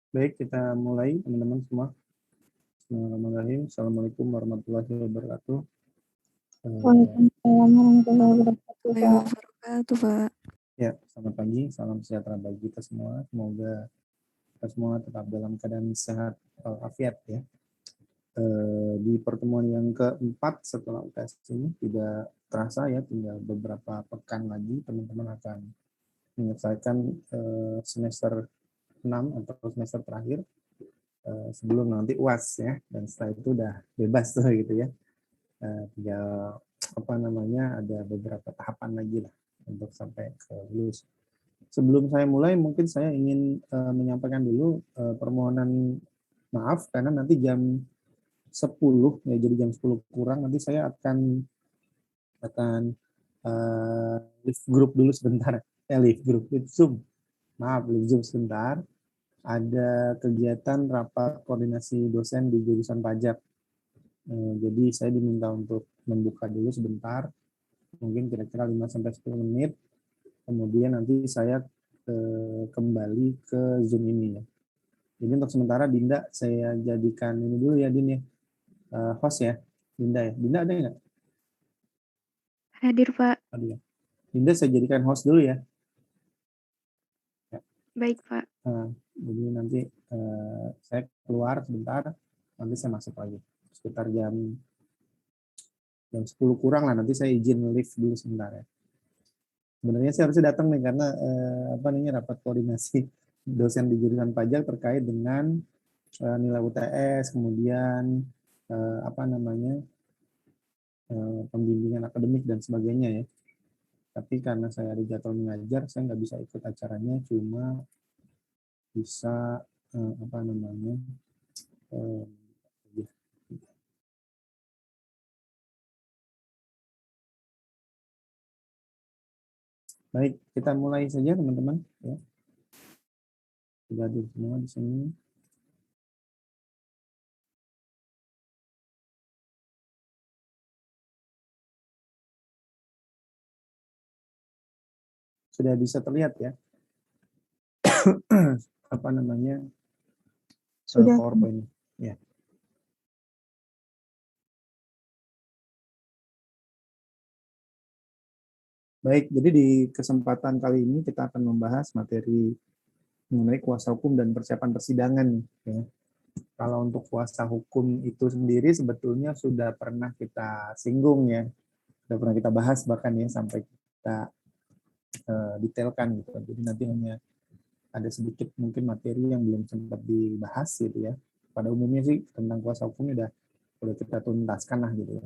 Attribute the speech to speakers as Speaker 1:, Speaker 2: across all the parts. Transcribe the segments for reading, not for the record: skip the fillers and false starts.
Speaker 1: Baik, kita mulai teman-teman semua. Bismillahirrahmanirrahim. Assalamualaikum warahmatullahi wabarakatuh.
Speaker 2: Waalaikumsalam warahmatullahi wabarakatuh, Pak.
Speaker 3: Wabarakatuh, Pak.
Speaker 1: Ya, selamat pagi, salam sejahtera bagi kita semua. Semoga kita semua tetap dalam keadaan sehat walafiat ya. Di pertemuan yang keempat setelah UTS ini tidak terasa ya, tinggal beberapa pekan lagi teman-teman akan menyelesaikan semester 6 atau semester terakhir sebelum nanti UAS ya, dan setelah itu udah bebas tuh gitu ya. Tinggal apa namanya, ada beberapa tahapan lagi lah untuk sampai ke lulus. Sebelum saya mulai, mungkin saya ingin menyampaikan dulu permohonan maaf karena nanti jam 10 ya, jadi jam 10 kurang nanti saya akan live group dulu sebentar. Live group, live Zoom. Maaf, live Zoom sebentar. Ada kegiatan rapat koordinasi dosen di jurusan pajak. Jadi saya diminta untuk membuka dulu sebentar, mungkin kira-kira 5-10 menit, kemudian nanti saya kembali ke Zoom ini ya. Jadi untuk sementara Dinda saya jadikan ini dulu ya, Din ya, host ya, Dinda ya. Dinda ada nggak?
Speaker 3: Hadir, Pak.
Speaker 1: Ada ya. Dinda saya jadikan host dulu ya.
Speaker 3: Baik, Pak.
Speaker 1: Jadi nanti saya keluar sebentar, nanti saya masuk lagi. Sekitar jam 10 kurang lah, nanti saya izin live dulu sebentar ya. Sebenarnya saya harusnya datang nih karena rapat koordinasi dosen di jurusan pajak terkait dengan nilai UTS, kemudian pembimbingan akademik dan sebagainya ya. Tapi karena saya ada jadwal mengajar, saya nggak bisa ikut acaranya, cuma bisa baik, kita mulai saja teman-teman ya. Sudah hadir semua di sini. Sudah bisa terlihat ya.
Speaker 2: Sudah.
Speaker 1: PowerPoint ya. Baik, jadi di kesempatan kali ini kita akan membahas materi mengenai kuasa hukum dan persiapan persidangan. Ya. Kalau untuk kuasa hukum itu sendiri sebetulnya sudah pernah kita singgung ya, sudah pernah kita bahas bahkan ya sampai kita detailkan gitu. Jadi nanti hanya ada sedikit mungkin materi yang belum sempat dibahas gitu ya. Pada umumnya sih tentang kuasa hukumnya udah kita tuntaskan lah gitu ya.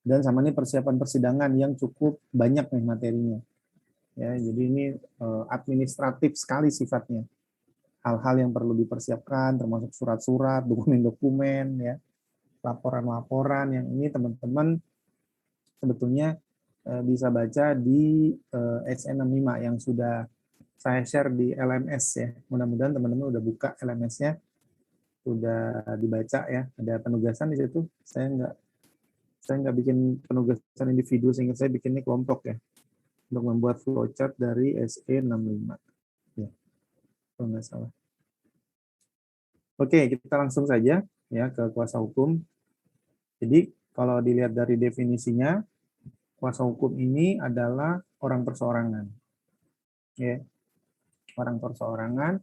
Speaker 1: Dan sama ini persiapan persidangan yang cukup banyak nih materinya. Ya, jadi ini administratif sekali sifatnya. Hal-hal yang perlu dipersiapkan termasuk surat-surat, dokumen-dokumen ya, laporan-laporan yang ini teman-teman sebetulnya bisa baca di SN65 yang sudah saya share di LMS ya. Mudah-mudahan teman-teman udah buka LMS-nya, udah dibaca ya. Ada penugasan di situ. Saya nggak bikin penugasan individu, sehingga saya bikinnya kelompok ya, untuk membuat flowchart dari SE65 ya, kalau nggak salah. Oke, kita langsung saja ya ke kuasa hukum. Jadi kalau dilihat dari definisinya, kuasa hukum ini adalah orang perseorangan. Ya, orang perseorangan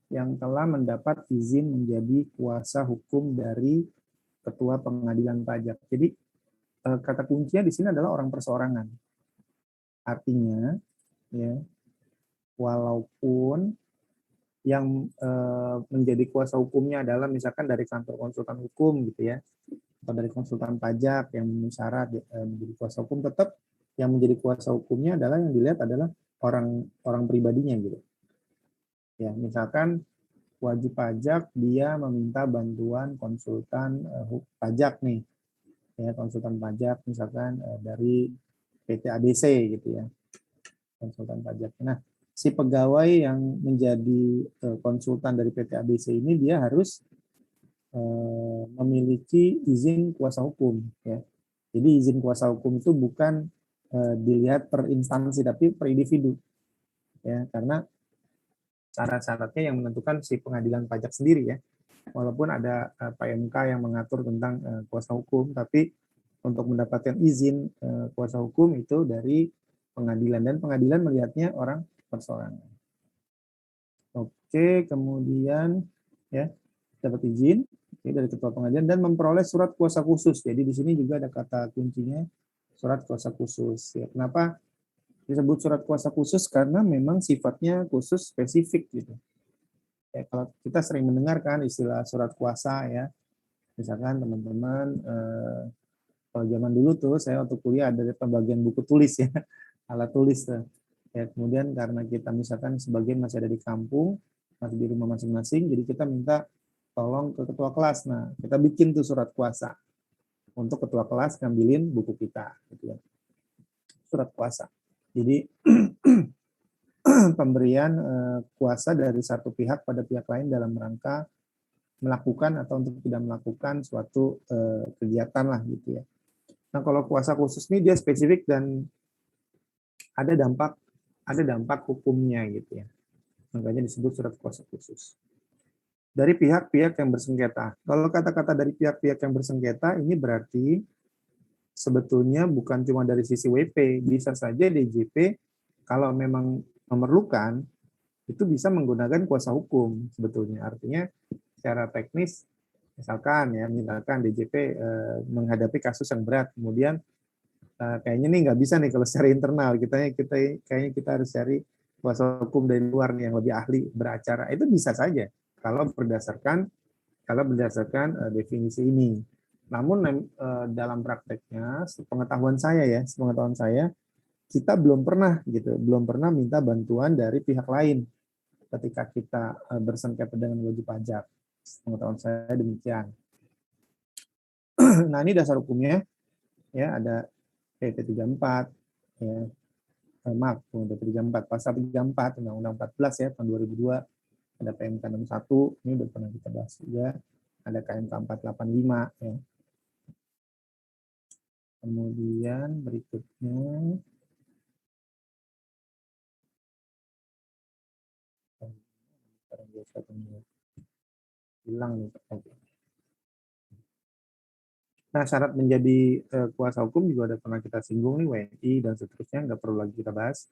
Speaker 1: yang telah mendapat izin menjadi kuasa hukum dari ketua pengadilan pajak. Jadi kata kuncinya di sini adalah orang perseorangan. Artinya, ya, walaupun yang menjadi kuasa hukumnya adalah misalkan dari kantor konsultan hukum gitu ya, atau dari konsultan pajak yang memenuhi syarat menjadi kuasa hukum, tetap yang menjadi kuasa hukumnya adalah yang dilihat adalah orang pribadinya gitu. Ya, misalkan wajib pajak dia meminta bantuan konsultan pajak nih, ya konsultan pajak misalkan dari PT ABC gitu ya, konsultan pajak. Nah, si pegawai yang menjadi konsultan dari PT ABC ini dia harus memiliki izin kuasa hukum ya. Jadi izin kuasa hukum itu bukan dilihat per instansi tapi per individu ya, karena syarat-syaratnya yang menentukan si pengadilan pajak sendiri ya. Walaupun ada PMK yang mengatur tentang kuasa hukum, tapi untuk mendapatkan izin kuasa hukum itu dari pengadilan, dan pengadilan melihatnya orang persorangan. Oke, kemudian ya dapat izin dari ketua pengadilan dan memperoleh surat kuasa khusus. Jadi di sini juga ada kata kuncinya surat kuasa khusus. Ya, kenapa disebut surat kuasa khusus? Karena memang sifatnya khusus spesifik gitu. Ya, kalau kita sering mendengarkan istilah surat kuasa ya, misalkan teman-teman kalau zaman dulu tuh saya waktu kuliah ada pembagian buku tulis ya, alat tulis tuh. Ya, kemudian karena kita misalkan sebagian masih ada di kampung, masih di rumah masing-masing, jadi kita minta tolong ke ketua kelas. Nah, kita bikin tuh surat kuasa untuk ketua kelas ngambilin buku kita, gitu ya. Surat kuasa. Jadi pemberian kuasa dari satu pihak pada pihak lain dalam rangka melakukan atau untuk tidak melakukan suatu kegiatan lah gitu ya. Nah, kalau kuasa khusus ini dia spesifik dan ada dampak hukumnya gitu ya. Makanya disebut surat kuasa khusus. Dari pihak-pihak yang bersengketa. Kalau kata-kata dari pihak-pihak yang bersengketa ini berarti sebetulnya bukan cuma dari sisi WP, bisa saja DJP kalau memang memerlukan itu bisa menggunakan kuasa hukum sebetulnya. Artinya secara teknis misalkan DJP menghadapi kasus yang berat, kemudian kayaknya nih nggak bisa nih kalau secara internal, kayaknya kita harus cari kuasa hukum dari luar nih yang lebih ahli beracara. Itu bisa saja kalau berdasarkan definisi ini. Namun dalam prakteknya, sepengetahuan saya kita belum pernah minta bantuan dari pihak lain ketika kita bersengketa dengan wajib pajak. Pengetahuan saya demikian. Nah, ini dasar hukumnya ya, ada PP 34 ya. Maaf, PP 34 pasal 34 Undang-Undang 14 ya tahun 2002, ada PMK 61, ini udah pernah kita bahas juga, ada KMK 485 ya. Kemudian berikutnya hilang nih. Nah, syarat menjadi kuasa hukum juga udah pernah kita singgung nih, WNI dan seterusnya, nggak perlu lagi kita bahas.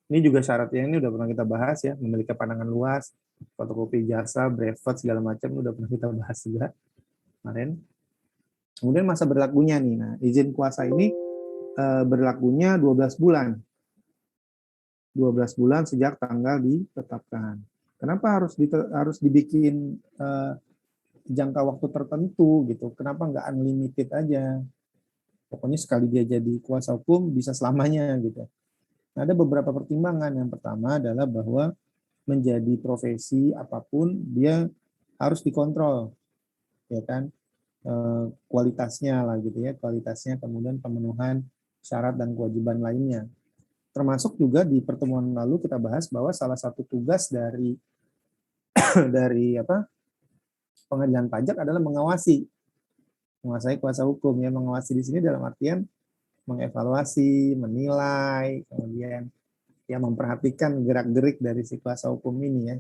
Speaker 1: Ini juga syaratnya ini udah pernah kita bahas ya, memiliki pandangan luas, fotokopi jasa, brevet segala macam udah pernah kita bahas juga kemarin. Kemudian masa berlakunya nih, nah izin kuasa ini berlakunya 12 bulan. 12 bulan sejak tanggal ditetapkan. Kenapa harus dibikin jangka waktu tertentu gitu? Kenapa nggak unlimited aja? Pokoknya sekali dia jadi kuasa hukum bisa selamanya gitu. Nah, ada beberapa pertimbangan. Yang pertama adalah bahwa menjadi profesi apapun dia harus dikontrol, ya kan, kualitasnya lah gitu ya, kualitasnya, kemudian pemenuhan syarat dan kewajiban lainnya. Termasuk juga di pertemuan lalu kita bahas bahwa salah satu tugas dari pengadilan pajak adalah menguasai kuasa hukum ya. Mengawasi di sini dalam artian mengevaluasi, menilai, kemudian ya memperhatikan gerak-gerik dari si kuasa hukum ini ya.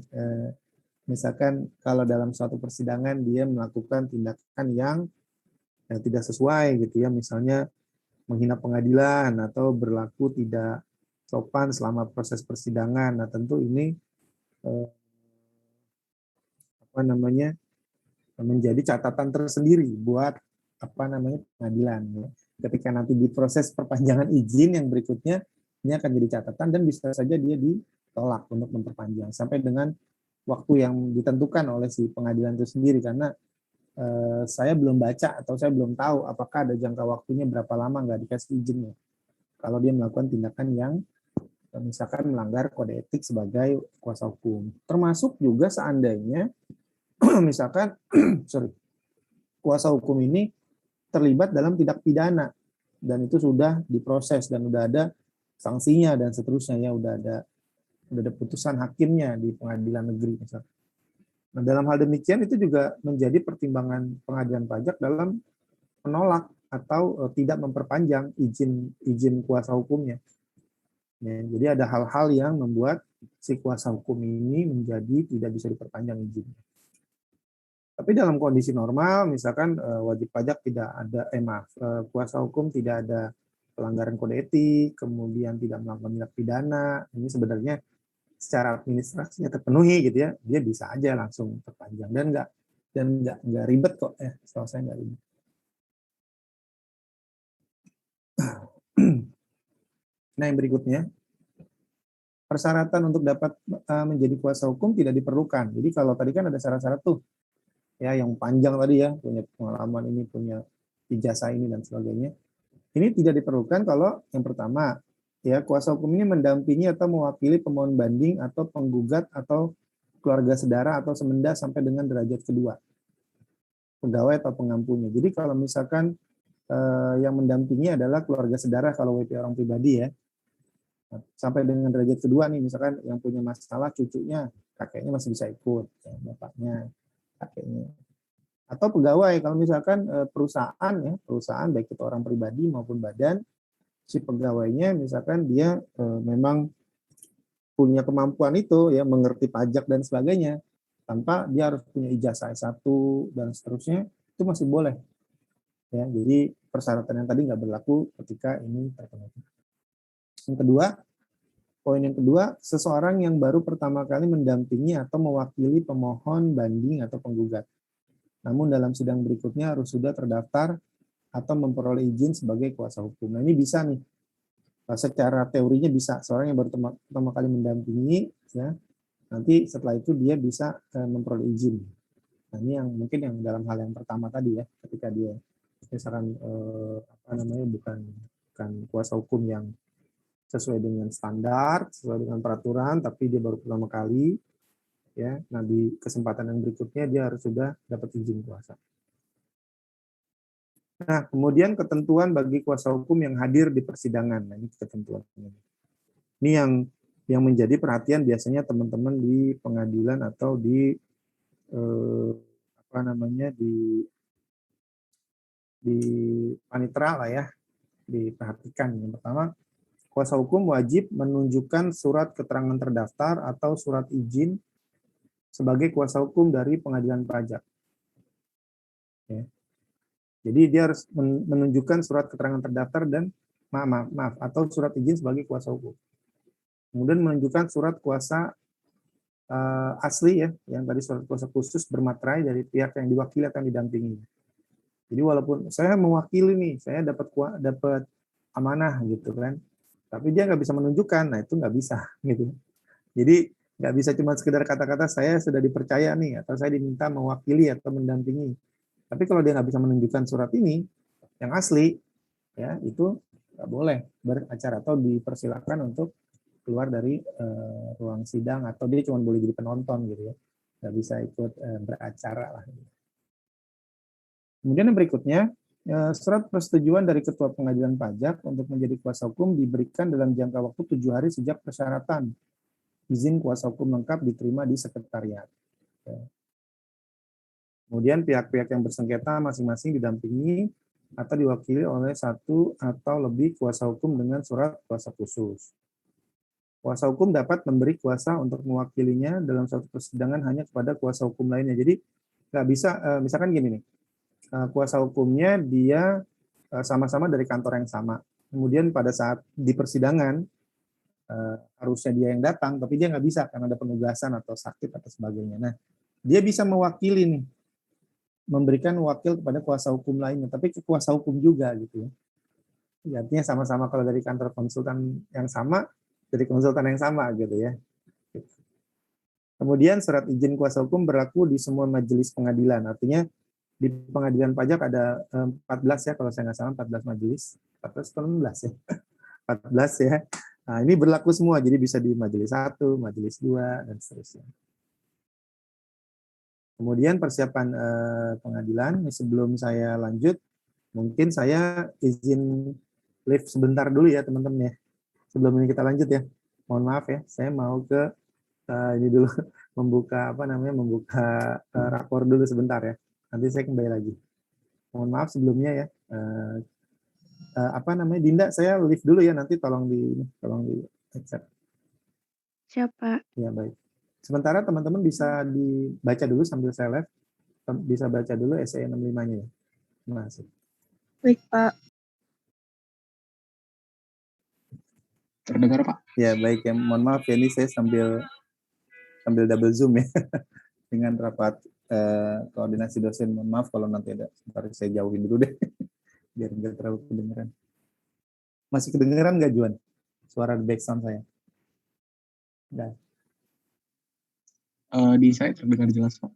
Speaker 1: Misalkan kalau dalam suatu persidangan dia melakukan tindakan yang tidak sesuai gitu ya, misalnya menghina pengadilan atau berlaku tidak sopan selama proses persidangan. Nah, tentu ini menjadi catatan tersendiri buat pengadilan ya. Ketika nanti di proses perpanjangan izin yang berikutnya, ini akan jadi catatan dan bisa saja dia ditolak untuk memperpanjang sampai dengan waktu yang ditentukan oleh si pengadilan itu sendiri, karena saya belum baca atau saya belum tahu apakah ada jangka waktunya berapa lama nggak dikasih izinnya kalau dia melakukan tindakan yang misalkan melanggar kode etik sebagai kuasa hukum. Termasuk juga seandainya misalkan kuasa hukum ini terlibat dalam tindak pidana dan itu sudah diproses dan udah ada sanksinya dan seterusnya ya, udah ada putusan hakimnya di pengadilan negeri misalkan. Nah, dalam hal demikian itu juga menjadi pertimbangan pengadilan pajak dalam menolak atau tidak memperpanjang izin kuasa hukumnya. Ya, jadi ada hal-hal yang membuat si kuasa hukum ini menjadi tidak bisa diperpanjang izinnya. Tapi dalam kondisi normal, misalkan wajib pajak tidak ada, kuasa hukum tidak ada pelanggaran kode etik, kemudian tidak melakukan tindak pidana, ini sebenarnya secara administrasinya terpenuhi gitu ya, dia bisa aja langsung perpanjang dan nggak ribet kok, setahu saya nggak ribet. Nah, yang berikutnya, persyaratan untuk dapat menjadi kuasa hukum tidak diperlukan. Jadi kalau tadi kan ada syarat-syarat tuh, ya yang panjang tadi ya, punya pengalaman ini, punya ijazah ini dan sebagainya. Ini tidak diperlukan kalau yang pertama, ya kuasa hukum ini mendampingi atau mewakili pemohon banding atau penggugat atau keluarga sedara atau semenda sampai dengan derajat kedua, pegawai atau pengampunya. Jadi kalau misalkan yang mendampingi adalah keluarga sedara kalau WP orang pribadi ya, sampai dengan derajat kedua nih, misalkan yang punya masalah cucunya, kakeknya masih bisa ikut, ya, bapaknya, kakeknya. Atau pegawai, kalau misalkan perusahaan baik itu orang pribadi maupun badan, si pegawainya misalkan dia memang punya kemampuan itu ya, mengerti pajak dan sebagainya, tanpa dia harus punya ijazah S1 dan seterusnya, itu masih boleh. Ya, jadi persyaratan yang tadi nggak berlaku ketika ini terpenuhi. Yang kedua, poin yang kedua, seseorang yang baru pertama kali mendampingi atau mewakili pemohon banding atau penggugat. Namun dalam sidang berikutnya harus sudah terdaftar atau memperoleh izin sebagai kuasa hukum. Nah, ini bisa nih, secara teorinya bisa, seorang yang baru pertama kali mendampingi, ya, nanti setelah itu dia bisa memperoleh izin. Nah, ini yang mungkin yang dalam hal yang pertama tadi ya, ketika dia misalkan bukan kuasa hukum yang sesuai dengan standar, sesuai dengan peraturan, tapi dia baru pertama kali, ya. Nah, di kesempatan yang berikutnya dia harus sudah dapat izin kuasa. Nah, kemudian ketentuan bagi kuasa hukum yang hadir di persidangan. Nah, ini ketentuan. Ini yang menjadi perhatian biasanya teman-teman di pengadilan atau di di panitera lah ya, diperhatikan. Yang pertama, kuasa hukum wajib menunjukkan surat keterangan terdaftar atau surat izin sebagai kuasa hukum dari pengadilan pajak. Ya. Jadi dia harus menunjukkan surat keterangan terdaftar dan atau surat izin sebagai kuasa hukum. Kemudian menunjukkan surat kuasa asli ya, yang tadi surat kuasa khusus bermaterai dari pihak yang diwakili akan didampingi. Jadi walaupun saya mewakili nih, saya dapat amanah gitu kan, tapi dia nggak bisa menunjukkan, nah itu nggak bisa gitu. Jadi nggak bisa cuma sekedar kata-kata saya sudah dipercaya nih, atau saya diminta mewakili atau mendampingi. Tapi kalau dia nggak bisa menunjukkan surat ini yang asli, ya itu nggak boleh beracara atau dipersilakan untuk keluar dari ruang sidang, atau dia cuma boleh jadi penonton gitu ya, nggak bisa ikut beracara lah. Kemudian yang berikutnya, surat persetujuan dari Ketua Pengadilan Pajak untuk menjadi kuasa hukum diberikan dalam jangka waktu 7 hari sejak persyaratan izin kuasa hukum lengkap diterima di sekretariat. Kemudian pihak-pihak yang bersengketa masing-masing didampingi atau diwakili oleh satu atau lebih kuasa hukum dengan surat kuasa khusus. Kuasa hukum dapat memberi kuasa untuk mewakilinya dalam suatu persidangan hanya kepada kuasa hukum lainnya. Jadi nggak bisa, misalkan gini nih, kuasa hukumnya dia sama-sama dari kantor yang sama. Kemudian pada saat di persidangan harusnya dia yang datang, tapi dia nggak bisa karena ada penugasan atau sakit atau sebagainya. Nah, dia bisa mewakili nih, memberikan wakil kepada kuasa hukum lainnya, tapi ke kuasa hukum juga gitu ya. Artinya sama-sama kalau dari kantor konsultan yang sama, dari konsultan yang sama gitu ya. Kemudian surat izin kuasa hukum berlaku di semua majelis pengadilan. Artinya di pengadilan pajak ada 14 ya, kalau saya nggak salah 14 majelis, 14 atau 16 ya. 14 ya. Nah, ini berlaku semua, jadi bisa di majelis 1, majelis 2, dan seterusnya. Kemudian persiapan pengadilan, sebelum saya lanjut, mungkin saya izin live sebentar dulu ya teman-teman ya. Sebelum ini kita lanjut ya. Mohon maaf ya, saya mau ke ini dulu membuka rakor dulu sebentar ya. Nanti saya kembali lagi. Mohon maaf sebelumnya ya. Dinda, saya live dulu ya, nanti tolong di accept.
Speaker 3: Siapa?
Speaker 1: Ya, baik. Sementara teman-teman bisa dibaca dulu sambil saya live, bisa baca dulu essay 65-nya ya. Terima kasih.
Speaker 2: Baik, Pak.
Speaker 4: Terdengar, Pak?
Speaker 1: Ya, baik ya. Mohon maaf ya, ini saya sambil double zoom ya dengan rapat koordinasi dosen. Mohon maaf kalau nanti ada, sebentar saya jauhin dulu deh biar nggak terlalu kedengeran. Masih kedengeran nggak, Juan? Suara background saya? Nggak.
Speaker 4: Di saya terdengar jelas, Pak.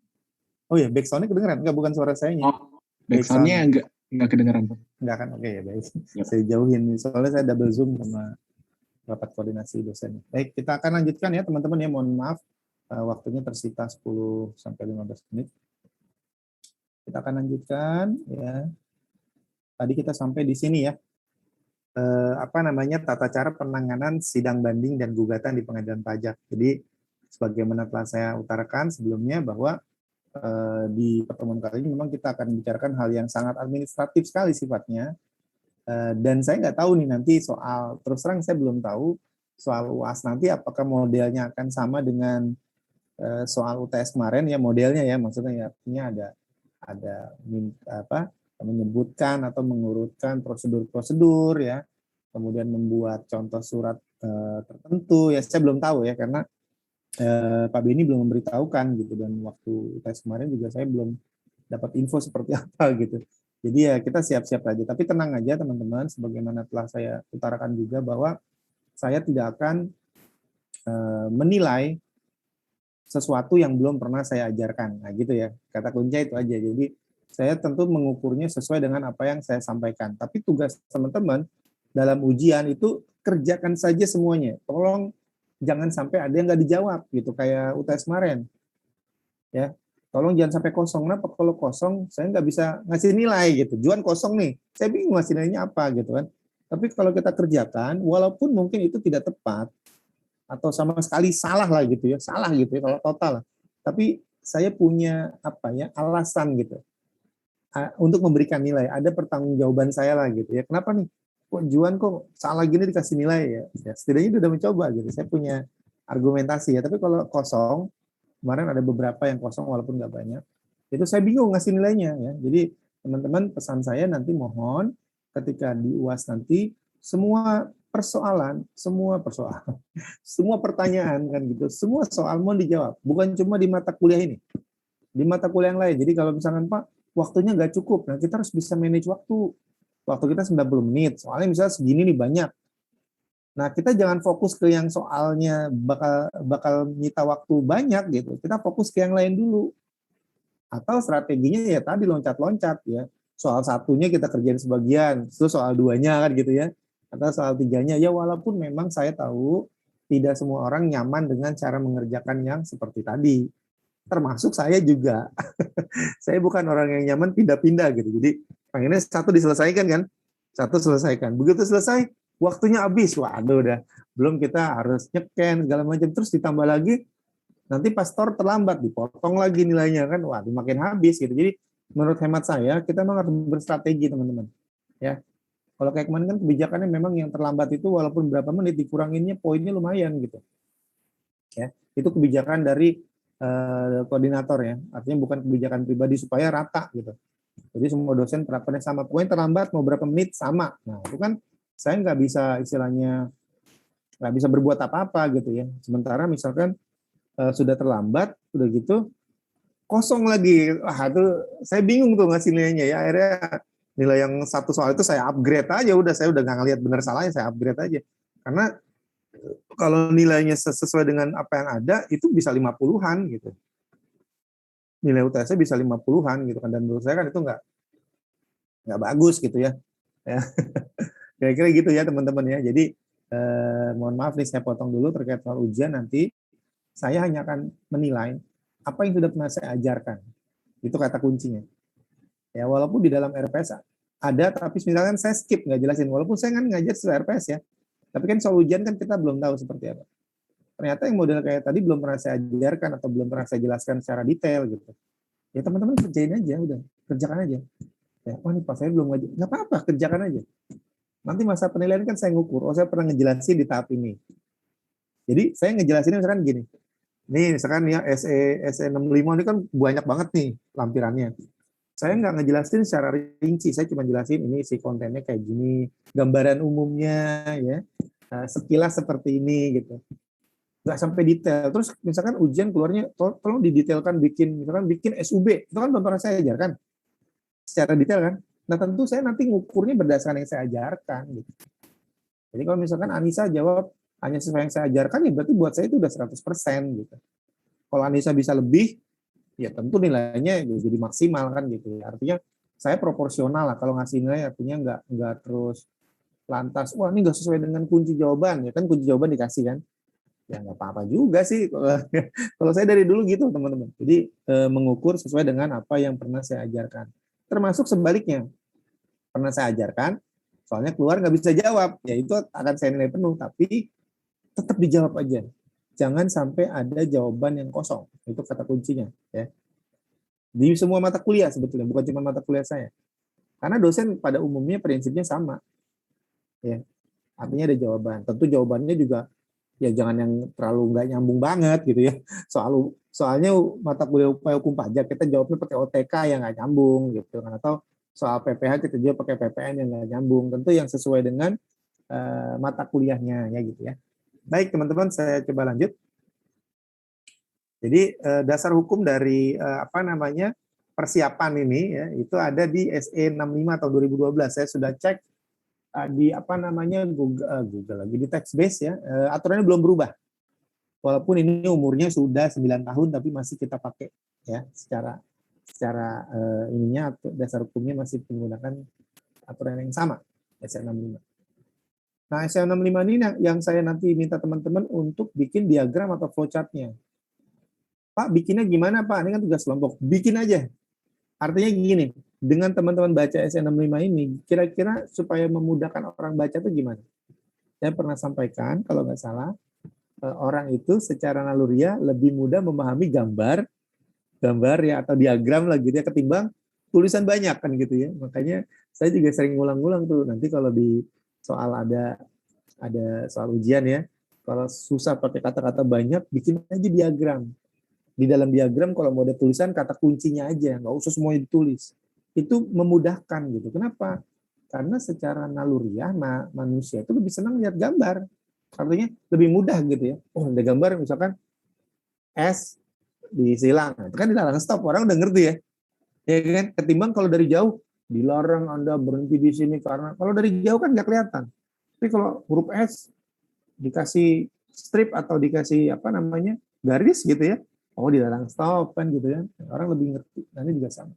Speaker 1: Oh ya, backsound-nya kedengeran? Nggak, bukan suara saya.
Speaker 4: Oh, backsound-nya nggak kedengeran, Pak.
Speaker 1: Nggak kan? Oke, ya baik.
Speaker 4: Yep.
Speaker 1: Saya jauhin, soalnya saya double zoom sama rapat koordinasi dosen. Baik, kita akan lanjutkan ya teman-teman ya. Mohon maaf, waktunya tersita 10-15 menit. Kita akan lanjutkan ya. Tadi kita sampai di sini ya. Tata cara penanganan sidang banding dan gugatan di pengadilan pajak. Jadi sebagaimana telah saya utarakan sebelumnya bahwa di pertemuan kali ini memang kita akan membicarakan hal yang sangat administratif sekali sifatnya, dan saya nggak tahu nih nanti soal, terus terang saya belum tahu soal UAS nanti apakah modelnya akan sama dengan soal UTS kemarin ya, modelnya ya, maksudnya ya artinya ada menyebutkan atau mengurutkan prosedur-prosedur ya, kemudian membuat contoh surat tertentu ya, saya belum tahu ya, karena Pak Beni belum memberitahukan gitu, dan waktu tes kemarin juga saya belum dapat info seperti apa gitu. Jadi ya kita siap-siap aja, tapi tenang aja teman-teman, sebagaimana telah saya utarakan juga bahwa saya tidak akan menilai sesuatu yang belum pernah saya ajarkan. Nah gitu ya, kata kunci itu aja. Jadi saya tentu mengukurnya sesuai dengan apa yang saya sampaikan. Tapi tugas teman-teman dalam ujian itu kerjakan saja semuanya. Tolong jangan sampai ada yang nggak dijawab gitu, kayak UTS kemarin. Ya, tolong jangan sampai kosong. Nah, kalau kosong saya nggak bisa ngasih nilai gitu. Juan kosong nih, saya bingung ngasih nilainya apa gitu kan. Tapi kalau kita kerjakan, walaupun mungkin itu tidak tepat atau sama sekali salah lah gitu ya, salah gitu ya kalau total. Tapi saya punya alasan gitu untuk memberikan nilai. Ada pertanggungjawaban saya lah gitu ya. Kenapa nih? Kok Juan kok salah gini dikasih nilai ya? Setidaknya dia udah mencoba gitu. Saya punya argumentasi ya. Tapi kalau kosong, kemarin ada beberapa yang kosong walaupun nggak banyak, itu saya bingung ngasih nilainya ya. Jadi teman-teman, pesan saya nanti mohon ketika di UAS nanti semua persoalan, semua pertanyaan kan gitu, semua soal mohon dijawab. Bukan cuma di mata kuliah ini, di mata kuliah yang lain. Jadi kalau misalkan Pak waktunya nggak cukup, nah kita harus bisa manage waktu. Waktu kita 90 menit, soalnya misalnya segini nih banyak. Nah, kita jangan fokus ke yang soalnya bakal nyita waktu banyak gitu. Kita fokus ke yang lain dulu. Atau strateginya ya tadi loncat-loncat ya. Soal satunya kita kerjain sebagian, terus soal duanya kan gitu ya. Atau soal tiganya ya, walaupun memang saya tahu tidak semua orang nyaman dengan cara mengerjakan yang seperti tadi. Termasuk saya juga. Saya bukan orang yang nyaman pindah-pindah gitu. Jadi pengennya satu diselesaikan kan. Satu selesaikan. Begitu selesai, waktunya habis. Waduh udah. Belum kita harus nyeken segala macam. Terus ditambah lagi, nanti pastor terlambat, dipotong lagi nilainya kan. Wah, makin habis gitu. Jadi menurut hemat saya, kita memang harus berstrategi teman-teman. Ya. Kalau kayak kemarin kan kebijakannya memang yang terlambat itu walaupun berapa menit dikuranginnya poinnya lumayan gitu. Ya, itu kebijakan dari koordinator ya. Artinya bukan kebijakan pribadi supaya rata gitu. Jadi semua dosen terapkannya sama. Poin terlambat mau berapa menit sama. Nah itu kan saya nggak bisa istilahnya nggak bisa berbuat apa-apa gitu ya. Sementara misalkan sudah terlambat, udah gitu kosong lagi. Wah itu saya bingung tuh ngasih nilainya ya. Akhirnya nilai yang satu soal itu saya upgrade aja. Saya udah nggak ngelihat benar salahnya, saya upgrade aja. Karena kalau nilainya sesuai dengan apa yang ada, itu bisa 50-an gitu. Nilai UTS-nya bisa 50-an gitu kan. Dan menurut saya kan itu nggak bagus gitu ya. Kira-kira gitu ya teman-teman ya. Jadi mohon maaf nih saya potong dulu terkait soal ujian. Nanti saya hanya akan menilai apa yang sudah pernah saya ajarkan. Itu kata kuncinya. Ya walaupun di dalam RPS ada, tapi misalkan saya skip nggak jelasin. Walaupun saya kan ngajar sesuai RPS ya. Tapi kan soal ujian kan kita belum tahu seperti apa. ternyata yang model kayak tadi belum pernah saya ajarkan atau belum pernah saya jelaskan secara detail gitu. Ya teman-teman kerjain aja, udah kerjakan aja. Ya, wah nih Pak saya belum ngajar, nggak apa-apa, kerjakan aja. Nanti masa penilaian kan saya ngukur, oh saya pernah ngejelasin di tahap ini. Jadi saya ngejelasinnya misalkan gini, nih misalkan ya SE65 ini kan banyak banget nih lampirannya. Saya nggak ngejelasin secara rinci, saya cuma jelasin ini si kontennya kayak gini, gambaran umumnya ya, sekilas seperti ini gitu. Nggak sampai detail. Terus misalkan ujian keluarnya, tolong didetailkan misalkan bikin SUB, itu kan belum pernah saya ajarkan secara detail kan. Nah tentu saya nanti ngukurnya berdasarkan yang saya ajarkan gitu. Jadi kalau misalkan Anissa jawab hanya sesuai yang saya ajarkan, ya berarti buat saya itu udah 100% gitu. Kalau Anissa bisa lebih, ya tentu nilainya jadi maksimal kan gitu. Artinya saya proporsional lah kalau ngasih nilai, artinya nggak terus lantas, wah ini nggak sesuai dengan kunci jawaban, ya kan kunci jawaban dikasih kan. Ya nggak apa-apa juga sih. Kalau saya dari dulu gitu teman-teman. Jadi mengukur sesuai dengan apa yang pernah saya ajarkan. Termasuk sebaliknya, pernah saya ajarkan, soalnya keluar nggak bisa jawab, ya itu akan saya nilai penuh, tapi tetap dijawab aja. Jangan sampai ada jawaban yang kosong. Itu kata kuncinya. Ya. Di semua mata kuliah sebetulnya, bukan cuma mata kuliah saya. Karena dosen pada umumnya prinsipnya sama. Ya. Artinya ada jawaban. Tentu jawabannya juga ya jangan yang terlalu nggak nyambung banget gitu ya. Soalnya mata kuliah upaya hukum pajak kita jawabnya pakai OTK yang nggak nyambung gitu kan, atau soal PPH kita jawab pakai PPN yang nggak nyambung. Tentu yang sesuai dengan mata kuliahnya ya gitu ya. Baik teman-teman, saya coba lanjut. Jadi dasar hukum dari persiapan ini ya itu ada di SE 65 tahun 2012. Saya sudah cek di Google lagi di text base ya, aturannya belum berubah. Walaupun ini umurnya sudah 9 tahun tapi masih kita pakai ya secara ininya dasar hukumnya masih menggunakan aturan yang sama SE 65. Nah, SE 65 ini yang saya nanti minta teman-teman untuk bikin diagram atau flowchart-nya. Pak, bikinnya gimana Pak? Ini kan tugas kelompok. Bikin aja. Artinya gini, dengan teman-teman baca SE 65 ini, kira-kira supaya memudahkan orang baca itu gimana? Saya pernah sampaikan, kalau nggak salah, orang itu secara naluriah lebih mudah memahami gambar ya atau diagram lah gitu ya ketimbang tulisan banyak kan gitu ya. Makanya saya juga sering ngulang-ngulang tuh. Nanti kalau di soal ada soal ujian ya, kalau susah pakai kata-kata banyak, bikin aja diagram. Di dalam diagram kalau mau ada tulisan kata kuncinya aja, nggak usah semuanya ditulis. Itu memudahkan gitu. Kenapa? Karena secara naluriah manusia itu lebih senang lihat gambar. Artinya lebih mudah gitu ya. Oh, ada gambar misalkan S disilang. Itu kan dilarang stop, orang udah ngerti ya. Ya kan? Ketimbang kalau dari jauh dilarang Anda berhenti di sini karena kalau dari jauh kan nggak kelihatan. Tapi kalau huruf S dikasih strip atau dikasih garis gitu ya. Oh, dilarang stop kan gitu ya. Orang lebih ngerti. Nanti juga sama.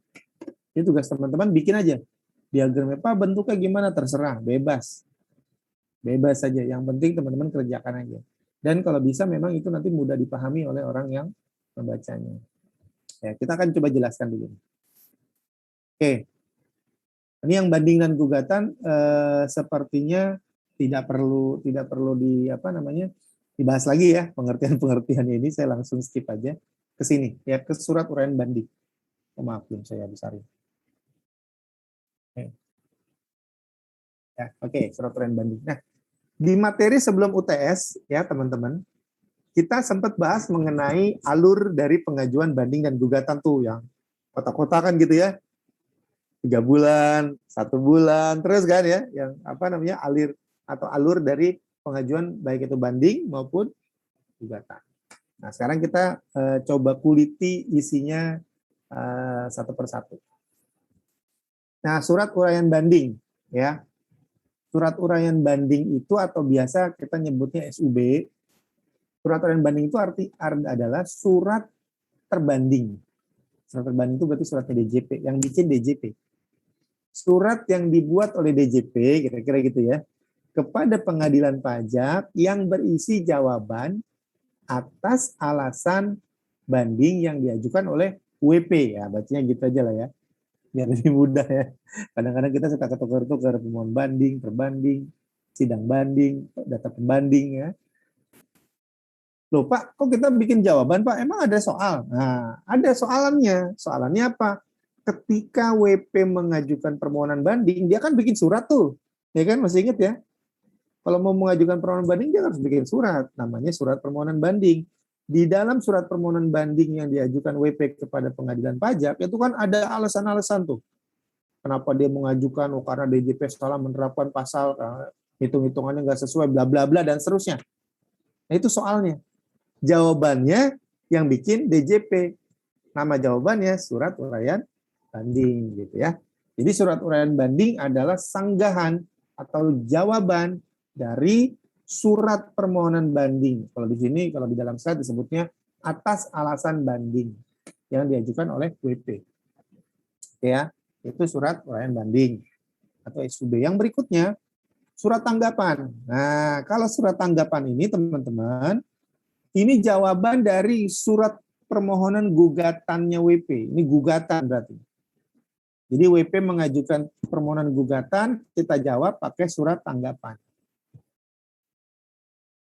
Speaker 1: Ini tugas teman-teman bikin aja. Diagramnya apa, bentuknya gimana terserah, bebas. Bebas saja. Yang penting teman-teman kerjakan aja. Dan kalau bisa memang itu nanti mudah dipahami oleh orang yang membacanya. Ya, kita akan coba jelaskan dulu. Oke. Ini yang banding dan gugatan sepertinya tidak perlu dibahas lagi ya, pengertian ini saya langsung skip aja ke sini ya, ke surat uraian banding. Maaf, belum saya besarin. Oke, surat uraian banding. Nah, di materi sebelum UTS ya teman-teman, kita sempat bahas mengenai alur dari pengajuan banding dan gugatan tuh yang kotak-kotakan gitu ya. 3 bulan, 1 bulan, terus kan ya, yang alur dari pengajuan baik itu banding maupun gugatan. Nah, sekarang kita coba kuliti isinya satu persatu. Nah, surat uraian banding ya. Surat uraian banding itu atau biasa kita nyebutnya SUB. Surat uraian banding itu adalah surat terbanding. Surat terbanding itu berarti suratnya DJP, yang bikin DJP. Surat yang dibuat oleh DJP, kira-kira gitu ya, kepada pengadilan pajak yang berisi jawaban atas alasan banding yang diajukan oleh WP. Ya, bacanya gitu aja lah ya, biar lebih mudah ya. Kadang-kadang kita suka ketukar-tukar pemohon banding, perbanding, sidang banding, data pembanding ya. Loh Pak, kok kita bikin jawaban Pak? Emang ada soal? Nah, ada soalannya. Soalannya apa? Ketika WP mengajukan permohonan banding, dia kan bikin surat tuh. Ya kan, masih ingat ya? Kalau mau mengajukan permohonan banding, dia harus bikin surat. Namanya surat permohonan banding. Di dalam surat permohonan banding yang diajukan WP kepada pengadilan pajak, itu kan ada alasan-alasan tuh. Kenapa dia mengajukan, oh karena DJP salah menerapkan pasal, hitung-hitungannya nggak sesuai, bla bla bla, dan seterusnya. Nah itu soalnya. Jawabannya yang bikin DJP. Nama jawabannya surat uraian banding gitu ya. Jadi surat uraian banding adalah sanggahan atau jawaban dari surat permohonan banding. Kalau di sini, kalau di dalam slide disebutnya atas alasan banding yang diajukan oleh WP. Oke ya, itu surat uraian banding atau SUB. Yang berikutnya surat tanggapan. Nah, kalau surat tanggapan ini teman-teman, ini jawaban dari surat permohonan gugatannya WP. Ini gugatan berarti. Jadi WP mengajukan permohonan gugatan, kita jawab pakai surat tanggapan.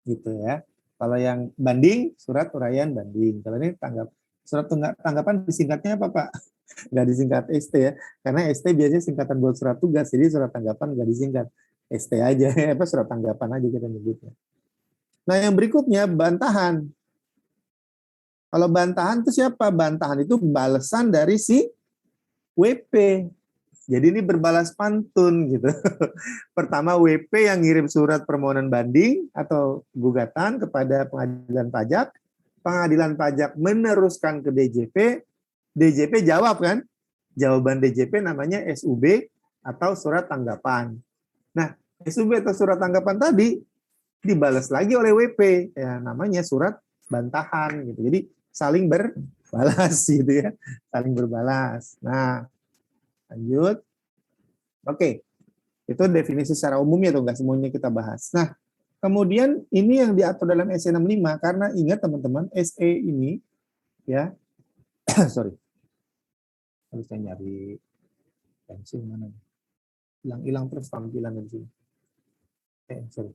Speaker 1: Gitu ya. Kalau yang banding, surat uraian banding. Kalau ini surat tanggapan disingkatnya apa Pak? Nggak disingkat ST ya. Karena ST biasanya singkatan buat surat tugas, jadi surat tanggapan nggak disingkat. ST aja, apa surat tanggapan aja kita nyebutnya. Nah yang berikutnya bantahan. Kalau bantahan itu siapa? Bantahan itu balasan dari si WP. Jadi ini berbalas pantun gitu. Pertama WP yang ngirim surat permohonan banding atau gugatan kepada pengadilan pajak. Pengadilan pajak meneruskan ke DJP. DJP jawab kan? Jawaban DJP namanya SUB atau surat tanggapan. Nah, SUB atau surat tanggapan tadi dibalas lagi oleh WP. Ya, namanya surat bantahan gitu. Jadi saling berbalas gitu ya. Saling berbalas. Nah, lanjut. Oke, itu definisi secara umumnya tuh, nggak semuanya kita bahas. Nah, kemudian ini yang diatur dalam SE 65, karena ingat teman-teman, SE ini, ya, sorry, harus saya nyari pensil mana? Hilang-hilang terus tampilan di sini. Sorry.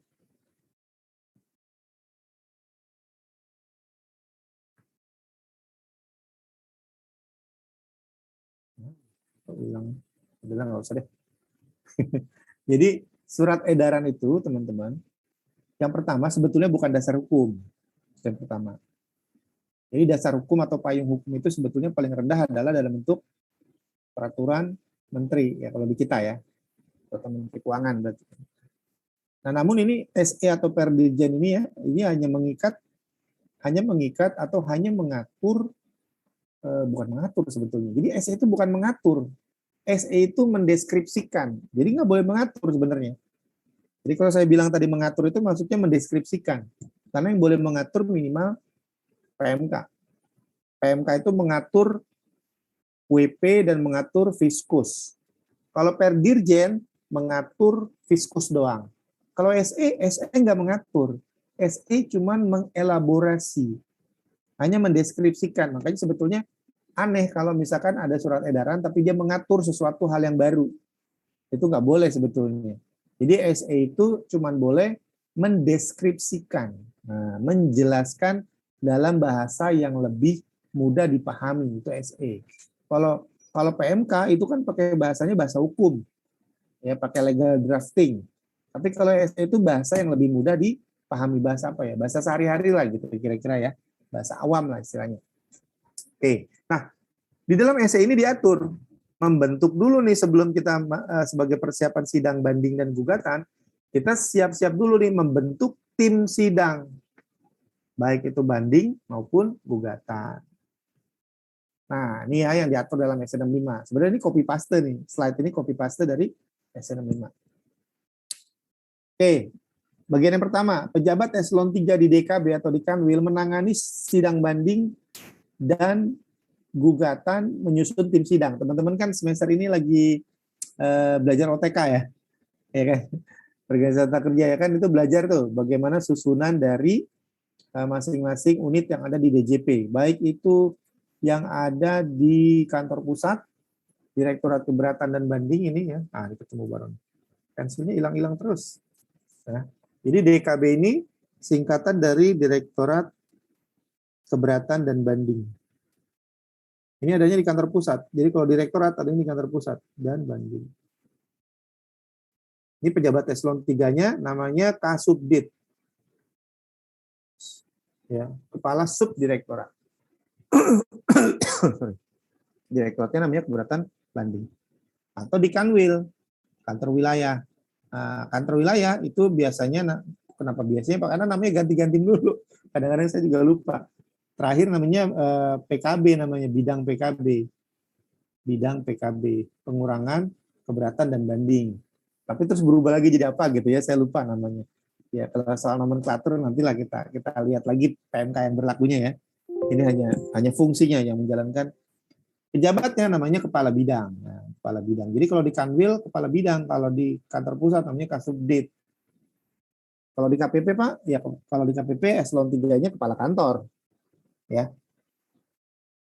Speaker 1: Hilang, udah nggak usah deh. Jadi surat edaran itu teman-teman, yang pertama sebetulnya bukan dasar hukum, yang pertama. Jadi dasar hukum atau payung hukum itu sebetulnya paling rendah adalah dalam bentuk peraturan menteri ya kalau di kita ya, atau menteri keuangan berarti. Nah namun ini SE atau Perdirjen ini ya, ini hanya mengikat atau hanya mengatur, bukan mengatur sebetulnya. Jadi SE itu bukan mengatur. SE itu mendeskripsikan. Jadi nggak boleh mengatur sebenarnya. Jadi kalau saya bilang tadi mengatur itu maksudnya mendeskripsikan. Karena yang boleh mengatur minimal PMK. PMK itu mengatur WP dan mengatur fiskus. Kalau Perdirjen mengatur fiskus doang. Kalau SE nggak mengatur. SE cuma mengelaborasi. Hanya mendeskripsikan. Makanya sebetulnya aneh kalau misalkan ada surat edaran tapi dia mengatur sesuatu hal yang baru. Itu nggak boleh sebetulnya. Jadi SE itu cuma boleh mendeskripsikan, menjelaskan dalam bahasa yang lebih mudah dipahami, itu SE. Kalau PMK itu kan pakai bahasanya bahasa hukum, ya pakai legal drafting. Tapi kalau SE itu bahasa yang lebih mudah dipahami, bahasa apa ya? Bahasa sehari-hari lah gitu kira-kira ya, bahasa awam lah istilahnya. Oke, nah di dalam SE ini diatur membentuk dulu nih sebelum kita sebagai persiapan sidang banding dan gugatan, kita siap-siap dulu nih membentuk tim sidang, baik itu banding maupun gugatan. Nah, ini ya yang diatur dalam SE 65. Sebenarnya ini copy paste nih, slide ini copy paste dari SE 65. Oke, bagian yang pertama, pejabat eselon 3 di DKB atau di Kanwil menangani sidang banding dan gugatan menyusun tim sidang. Teman-teman kan semester ini lagi belajar OTK ya kan? Organisasi Tata Kerja ya kan, itu belajar tuh bagaimana susunan dari masing-masing unit yang ada di DJP, baik itu yang ada di kantor pusat, Direktorat Keberatan dan Banding ini ya. Nah, ini ketemu bareng. Pensilnya hilang-hilang terus. Ya. Jadi DKB ini singkatan dari Direktorat keberatan dan banding. Ini adanya di kantor pusat. Jadi kalau direktorat adanya di kantor pusat dan banding. Ini pejabat eselon 3-nya namanya Kasubdit. Ya, kepala subdirektorat. Direktoratnya namanya keberatan banding. Atau di Kanwil, kantor wilayah. Nah, kantor wilayah itu biasanya, kenapa biasanya Pak? Karena namanya ganti-ganti dulu. Kadang-kadang saya juga lupa. Terakhir namanya PKB, namanya bidang PKB. Bidang PKB, pengurangan, keberatan, dan banding. Tapi terus berubah lagi jadi apa gitu ya, saya lupa namanya. Ya, kalau soal nomenklatur nantilah kita lihat lagi PMK yang berlakunya ya. Ini hanya fungsinya yang menjalankan. Pejabatnya namanya kepala bidang. Nah, kepala bidang. Jadi kalau di Kanwil kepala bidang, kalau di kantor pusat namanya Kasubdit. Kalau di KPP Pak, ya kalau di KPP eselon 3-nya kepala kantor. Ya.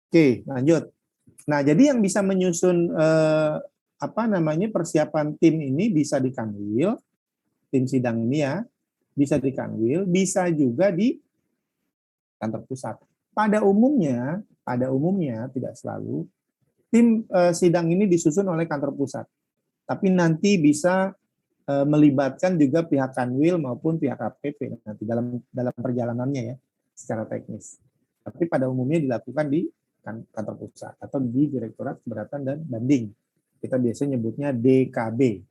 Speaker 1: Oke, lanjut. Nah, jadi yang bisa menyusun persiapan tim ini bisa di Kanwil, tim sidang ini ya, bisa di Kanwil, bisa juga di kantor pusat. Pada umumnya tidak selalu tim sidang ini disusun oleh kantor pusat. Tapi nanti bisa melibatkan juga pihak Kanwil maupun pihak KPP nanti dalam perjalanannya ya secara teknis. Tapi pada umumnya dilakukan di kantor pusat atau di Direktorat Keberatan dan Banding. Kita biasanya nyebutnya DKB.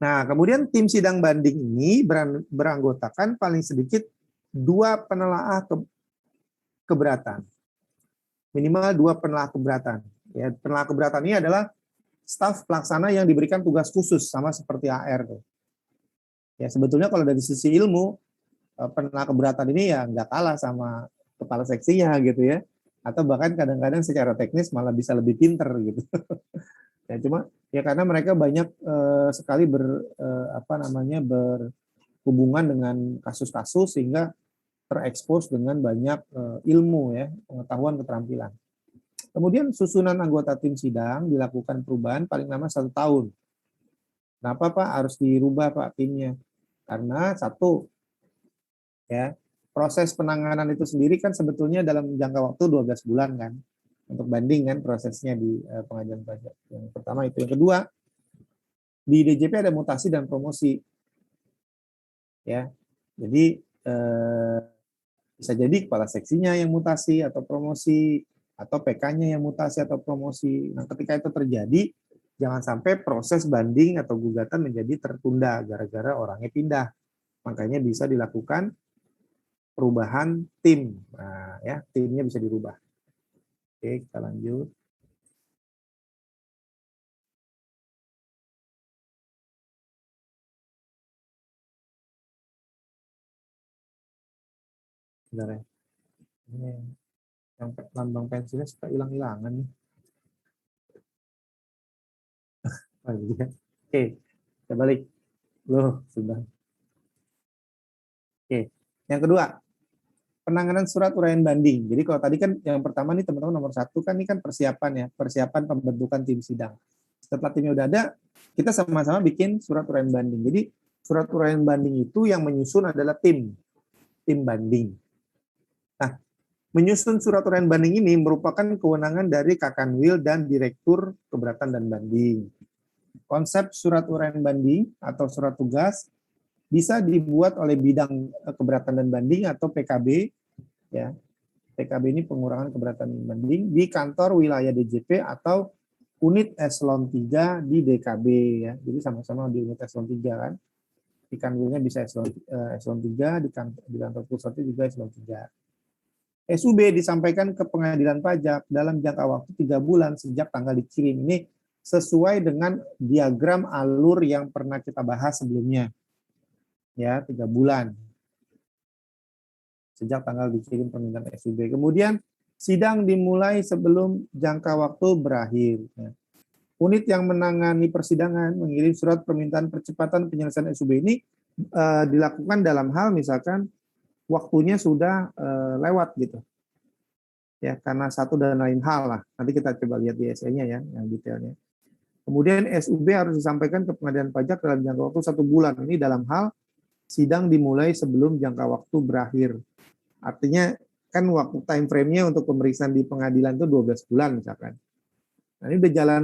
Speaker 1: Nah, kemudian tim sidang banding ini beranggotakan paling sedikit 2 penelaah keberatan. Minimal 2 penelaah keberatan. Ya, penelaah keberatan ini adalah staf pelaksana yang diberikan tugas khusus sama seperti AR tuh. Ya, sebetulnya kalau dari sisi ilmu penelaah keberatan ini ya nggak kalah sama kepala seksinya gitu ya. Atau bahkan kadang-kadang secara teknis malah bisa lebih pinter gitu. Ya, cuma ya karena mereka banyak sekali berhubungan dengan kasus-kasus sehingga terekspos dengan banyak ilmu ya, pengetahuan, keterampilan. Kemudian susunan anggota tim sidang dilakukan perubahan paling lama 1 tahun. Kenapa Pak harus dirubah Pak timnya? Karena satu, ya proses penanganan itu sendiri kan sebetulnya dalam jangka waktu 12 bulan kan. Untuk banding kan prosesnya di pengajuan pajak. Yang pertama itu. Yang kedua, di DJP ada mutasi dan promosi. Ya, jadi bisa jadi kepala seksinya yang mutasi atau promosi, atau PK-nya yang mutasi atau promosi. Nah, ketika itu terjadi, jangan sampai proses banding atau gugatan menjadi tertunda gara-gara orangnya pindah. Makanya bisa dilakukan perubahan tim. Nah, ya, timnya bisa dirubah. Oke, kita lanjut. Bentar ya. Ini yang lambang pensilnya suka hilang-hilangan nih. Oh, iya. Oke, kita balik. Loh, sudah. Oke, yang kedua, penanganan surat uraian banding. Jadi kalau tadi kan yang pertama nih teman-teman nomor 1 kan ini kan persiapan ya, persiapan pembentukan tim sidang. Setelah timnya udah ada, kita sama-sama bikin surat uraian banding. Jadi surat uraian banding itu yang menyusun adalah tim banding. Nah, menyusun surat uraian banding ini merupakan kewenangan dari Kakanwil dan Direktur Keberatan dan Banding. Konsep surat uraian banding atau surat tugas bisa dibuat oleh bidang keberatan dan banding atau PKB ya. PKB ini pengurangan keberatan dan banding di kantor wilayah DJP atau unit eselon 3 di DKB ya. Jadi sama-sama di unit eselon 3 kan. Di kanwilnya bisa eselon 3, di kantor pusatnya juga eselon 3. SUB disampaikan ke pengadilan pajak dalam jangka waktu 3 bulan sejak tanggal dikirim. Ini sesuai dengan diagram alur yang pernah kita bahas sebelumnya. Ya, 3 bulan. Sejak tanggal dikirim permintaan SUB. Kemudian sidang dimulai sebelum jangka waktu berakhir. Unit yang menangani persidangan mengirim surat permintaan percepatan penyelesaian SUB ini dilakukan dalam hal misalkan waktunya sudah lewat gitu. Ya, karena satu dan lain hal lah. Nanti kita coba lihat di SE-nya ya, yang detailnya. Kemudian SUB harus disampaikan ke pengadilan pajak dalam jangka waktu 1 bulan. Ini dalam hal sidang dimulai sebelum jangka waktu berakhir. Artinya kan waktu time frame-nya untuk pemeriksaan di pengadilan itu 12 bulan misalkan. Nah, ini udah jalan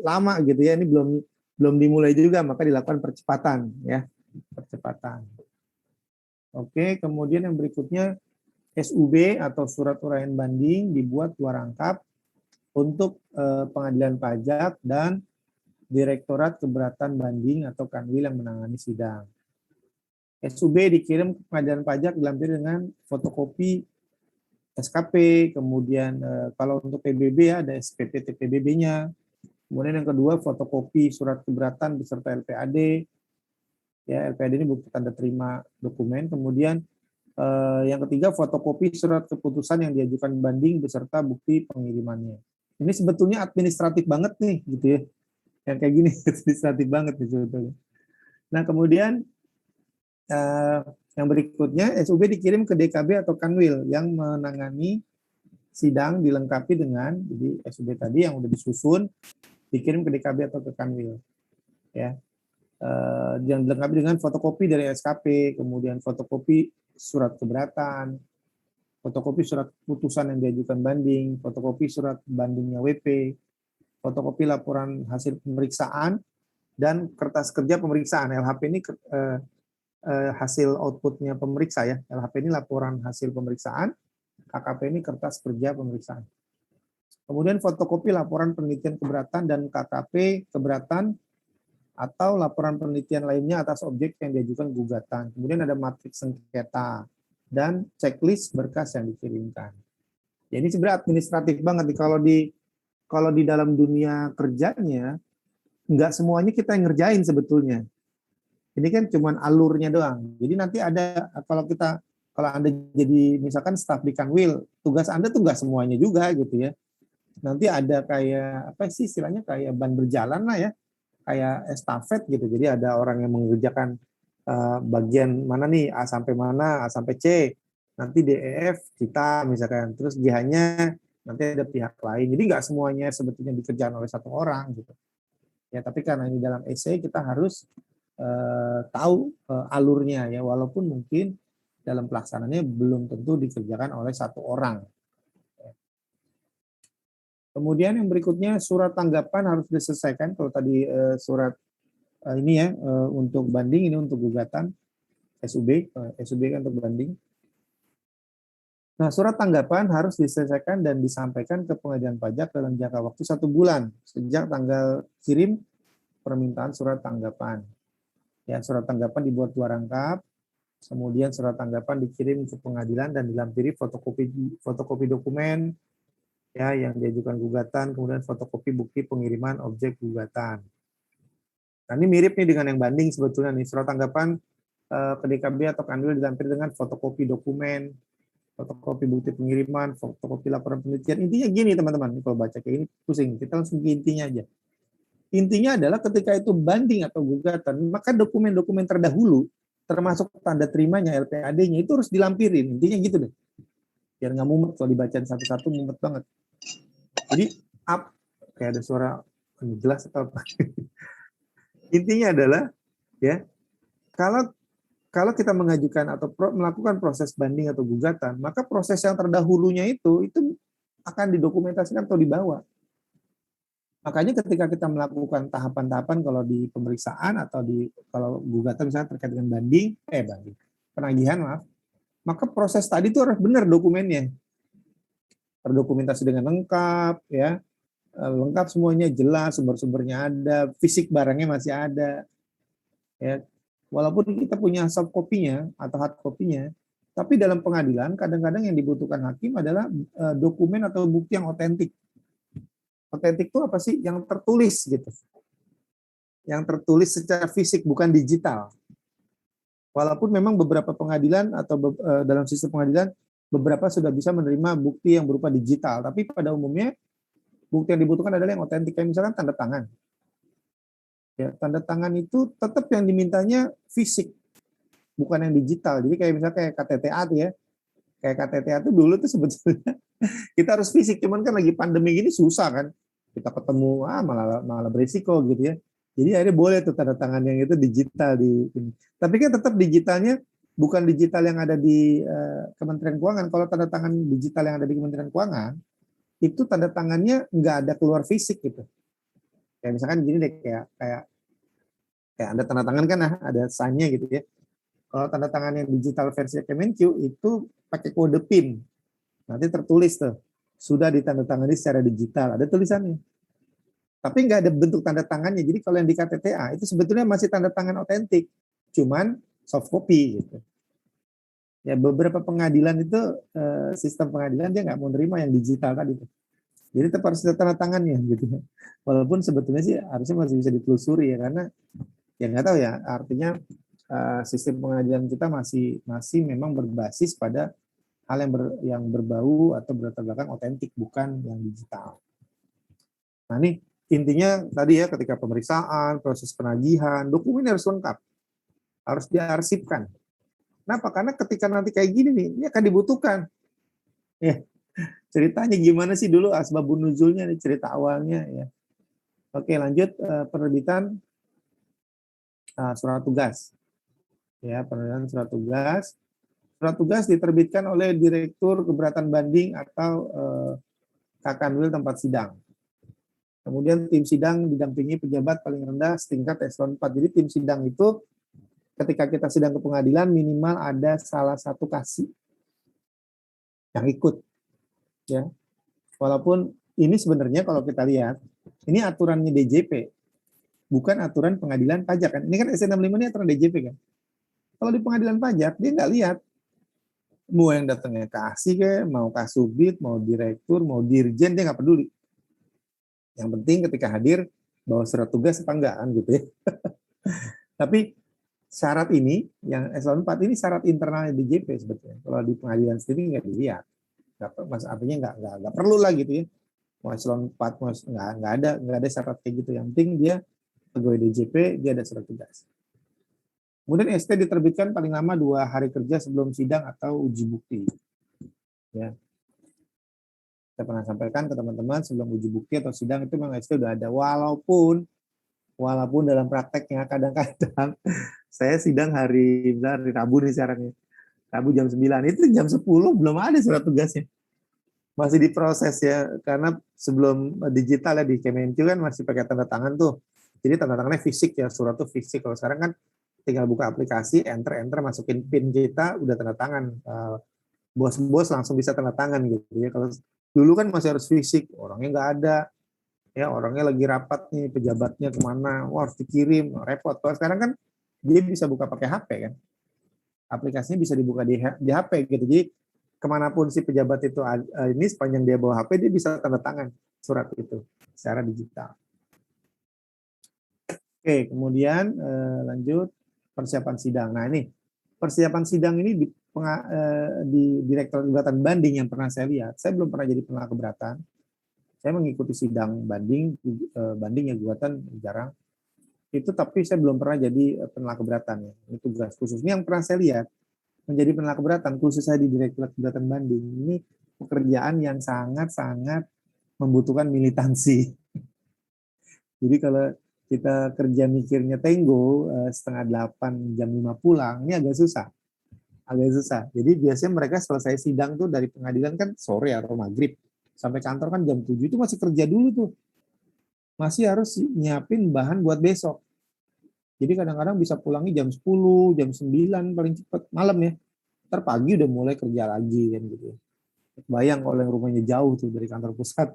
Speaker 1: lama gitu ya, ini belum dimulai juga, maka dilakukan percepatan ya, percepatan. Oke, kemudian yang berikutnya SUB atau surat uraian banding dibuat 2 rangkap untuk pengadilan pajak dan Direktorat Keberatan Banding atau Kanwil yang menangani sidang. SUB dikirim ke pengadilan pajak dilampiri dengan fotokopi SKP, kemudian kalau untuk PBB ya ada SPP TPBB-nya. Kemudian yang kedua fotokopi surat keberatan beserta LPAD. Ya, LPAD ini bukti tanda terima dokumen. Kemudian yang ketiga fotokopi surat keputusan yang diajukan banding beserta bukti pengirimannya. Ini sebetulnya administratif banget nih gitu ya. Yang kayak gini administratif banget nih sebetulnya. Nah, kemudian yang berikutnya SUB dikirim ke DKB atau Kanwil yang menangani sidang dilengkapi dengan, jadi SUB tadi yang udah disusun dikirim ke DKB atau ke Kanwil ya. Yang dilengkapi dengan fotokopi dari SKP, kemudian fotokopi surat keberatan, fotokopi surat putusan yang diajukan banding, fotokopi surat bandingnya WP, fotokopi laporan hasil pemeriksaan, dan kertas kerja pemeriksaan. LHP ini hasil outputnya pemeriksa ya. LHP ini laporan hasil pemeriksaan, KKP ini kertas kerja pemeriksaan. Kemudian fotokopi laporan penelitian keberatan dan KKP keberatan atau laporan penelitian lainnya atas objek yang diajukan gugatan. Kemudian ada matriks sengketa dan checklist berkas yang dikirimkan. Jadi sebenarnya administratif banget nih kalau di dalam dunia kerjanya nggak semuanya kita yang ngerjain sebetulnya. Ini kan cuma alurnya doang. Jadi nanti ada kalau Anda jadi misalkan staf di Kanwil, tugas Anda tuh nggak semuanya juga gitu ya. Nanti ada kayak apa sih istilahnya kayak ban berjalan lah ya, kayak estafet gitu. Jadi ada orang yang mengerjakan bagian mana nih A sampai mana, A sampai C. Nanti DEF kita misalkan, terus GH-nya nanti ada pihak lain. Jadi nggak semuanya sebetulnya dikerjakan oleh satu orang gitu. Ya, tapi karena ini dalam essay kita harus tahu alurnya ya, walaupun mungkin dalam pelaksanaannya belum tentu dikerjakan oleh satu orang. Kemudian yang berikutnya surat tanggapan harus diselesaikan. Kalau tadi surat ini ya untuk banding, ini untuk gugatan SUB kan untuk banding. Nah, surat tanggapan harus diselesaikan dan disampaikan ke pengadilan pajak dalam jangka waktu 1 bulan sejak tanggal kirim permintaan surat tanggapan. Ya, surat tanggapan dibuat 2 rangkap, kemudian surat tanggapan dikirim ke pengadilan dan dilampiri fotokopi dokumen ya yang diajukan gugatan, kemudian fotokopi bukti pengiriman objek gugatan. Nah, ini mirip nih dengan yang banding sebetulnya nih, surat tanggapan ke DKB atau Kanwil dilampiri dengan fotokopi dokumen, fotokopi bukti pengiriman, fotokopi laporan penelitian. Intinya gini teman-teman, kalau baca kayak ini pusing, kita langsung ke intinya aja. Intinya adalah ketika itu banding atau gugatan, maka dokumen-dokumen terdahulu, termasuk tanda terimanya, LPAD-nya, itu harus dilampirin. Intinya gitu deh. Biar nggak mumet, kalau dibacain satu-satu mumet banget. Jadi, kayak ada suara jelas atau apa. Intinya adalah, ya, kalau kita mengajukan atau melakukan proses banding atau gugatan, maka proses yang terdahulunya itu akan didokumentasikan atau dibawa. Makanya ketika kita melakukan tahapan-tahapan kalau di pemeriksaan atau kalau gugatan misalnya terkait dengan penagihan maka proses tadi itu harus benar dokumennya, terdokumentasi dengan lengkap ya, lengkap semuanya jelas, sumber-sumbernya ada, fisik barangnya masih ada, ya walaupun kita punya soft copy-nya atau hard copy-nya, tapi dalam pengadilan kadang-kadang yang dibutuhkan hakim adalah dokumen atau bukti yang otentik. Otentik itu apa sih? Yang tertulis gitu. Yang tertulis secara fisik, bukan digital. Walaupun memang beberapa pengadilan atau dalam sistem pengadilan, beberapa sudah bisa menerima bukti yang berupa digital. Tapi pada umumnya, bukti yang dibutuhkan adalah yang otentik. Kayak misalkan tanda tangan. Ya, tanda tangan itu tetap yang dimintanya fisik, bukan yang digital. Jadi kayak misalnya kayak KTTA tuh ya. Kayak KTTA tuh dulu tuh sebetulnya kita harus fisik. Cuman kan lagi pandemi gini susah kan. Kita ketemu malah berisiko gitu ya. Jadi akhirnya boleh tuh tanda tangan yang itu digital di ini. Tapi kan tetap digitalnya bukan digital yang ada di Kementerian Keuangan. Kalau tanda tangan digital yang ada di Kementerian Keuangan, itu tanda tangannya nggak ada keluar fisik gitu. Kayak misalkan gini deh, kayak Anda tanda tangan kan ada sign-nya gitu ya. Kalau tanda tangan yang digital versi Kemenq itu pakai kode PIN. Nanti tertulis tuh, sudah ditandatangani secara digital, ada tulisannya. Tapi nggak ada bentuk tanda tangannya. Jadi kalau yang di KTTA itu sebetulnya masih tanda tangan otentik, cuman soft copy gitu. Ya beberapa pengadilan itu sistem pengadilan dia nggak mau nerima yang digital tadi itu. Jadi tetap harus ada tanda tangannya gitu. Walaupun sebetulnya sih harusnya masih bisa ditelusuri ya, karena ya nggak tahu ya, artinya sistem pengadilan kita masih memang berbasis pada hal yang berbau atau berlatar belakang otentik, bukan yang digital. Nah ini intinya tadi ya, ketika pemeriksaan, proses penagihan, dokumen harus lengkap, harus diarsipkan. Kenapa? Karena ketika nanti kayak gini nih, ini akan dibutuhkan. Ya, ceritanya gimana sih dulu asbabun nuzulnya nih, cerita awalnya ya. Oke, lanjut penerbitan surat tugas. Ya, penerbitan surat tugas. Surat tugas diterbitkan oleh Direktur Keberatan Banding atau Kakanwil tempat sidang. Kemudian tim sidang didampingi pejabat paling rendah setingkat eselon 4. Jadi tim sidang itu ketika kita sidang ke pengadilan minimal ada salah satu kasih yang ikut. Ya. Walaupun ini sebenarnya kalau kita lihat, ini aturannya DJP, bukan aturan pengadilan pajak kan. Ini kan SC65 ini aturan DJP kan. Kalau di pengadilan pajak dia nggak lihat mau yang datangnya kasih kayak, mau kasubit, mau direktur, mau dirjen, dia nggak peduli. Yang penting ketika hadir bawa surat tugas apa enggak kan gitu ya. Tapi syarat ini yang eselon 4 ini syarat internalnya DJP sebetulnya. Kalau di pengadilan sendiri nggak dilihat. Mas artinya nggak perlu lah gitu ya. Mau eselon 4 mau nggak ada syarat kayak gitu. Yang penting dia pegawai DJP, dia ada surat tugas. Kemudian ST diterbitkan paling lama 2 hari kerja sebelum sidang atau uji bukti. Ya. Saya pernah sampaikan ke teman-teman sebelum uji bukti atau sidang itu memang ST udah ada. Walaupun dalam prakteknya kadang-kadang saya sidang hari Rabu nih sekarang ya. Rabu jam 9, itu jam 10 belum ada surat tugasnya. Masih diproses ya, karena sebelum digital ya di Kemenq kan masih pakai tanda tangan tuh. Jadi tanda tangannya fisik ya, surat tuh fisik. Kalau sekarang kan tinggal buka aplikasi, enter, masukin PIN kita, udah tanda tangan. Bos-bos langsung bisa tanda tangan gitu ya. Kalau dulu kan masih harus fisik, orangnya nggak ada, ya orangnya lagi rapat nih, pejabatnya kemana, wah harus dikirim, repot. Kalau sekarang kan dia bisa buka pakai HP kan, aplikasinya bisa dibuka di HP gitu. Jadi kemanapun si pejabat itu ini sepanjang dia bawa HP, dia bisa tanda tangan surat itu secara digital. Oke, kemudian lanjut persiapan sidang. Nah ini persiapan sidang ini di Direktorat Keberatan Banding yang pernah saya lihat. Saya belum pernah jadi penolak keberatan. Saya mengikuti sidang banding ya gugatan jarang. Itu tapi saya belum pernah jadi penolak keberatan ya. Ini tugas khususnya yang pernah saya lihat menjadi penolak keberatan khusus saya di Direktorat Keberatan Banding. Ini pekerjaan yang sangat-sangat membutuhkan militansi. Jadi kalau kita kerja mikirnya tenggo, 7:30 jam 5 pulang, ini agak susah. Jadi biasanya mereka selesai sidang tuh dari pengadilan kan sore atau maghrib. Sampai kantor kan jam 7, itu masih kerja dulu tuh. Masih harus nyiapin bahan buat besok. Jadi kadang-kadang bisa pulangnya jam 10, jam 9 paling cepat malam ya. Ntar pagi udah mulai kerja lagi kan gitu. Bayang kalau yang rumahnya jauh tuh dari kantor pusat.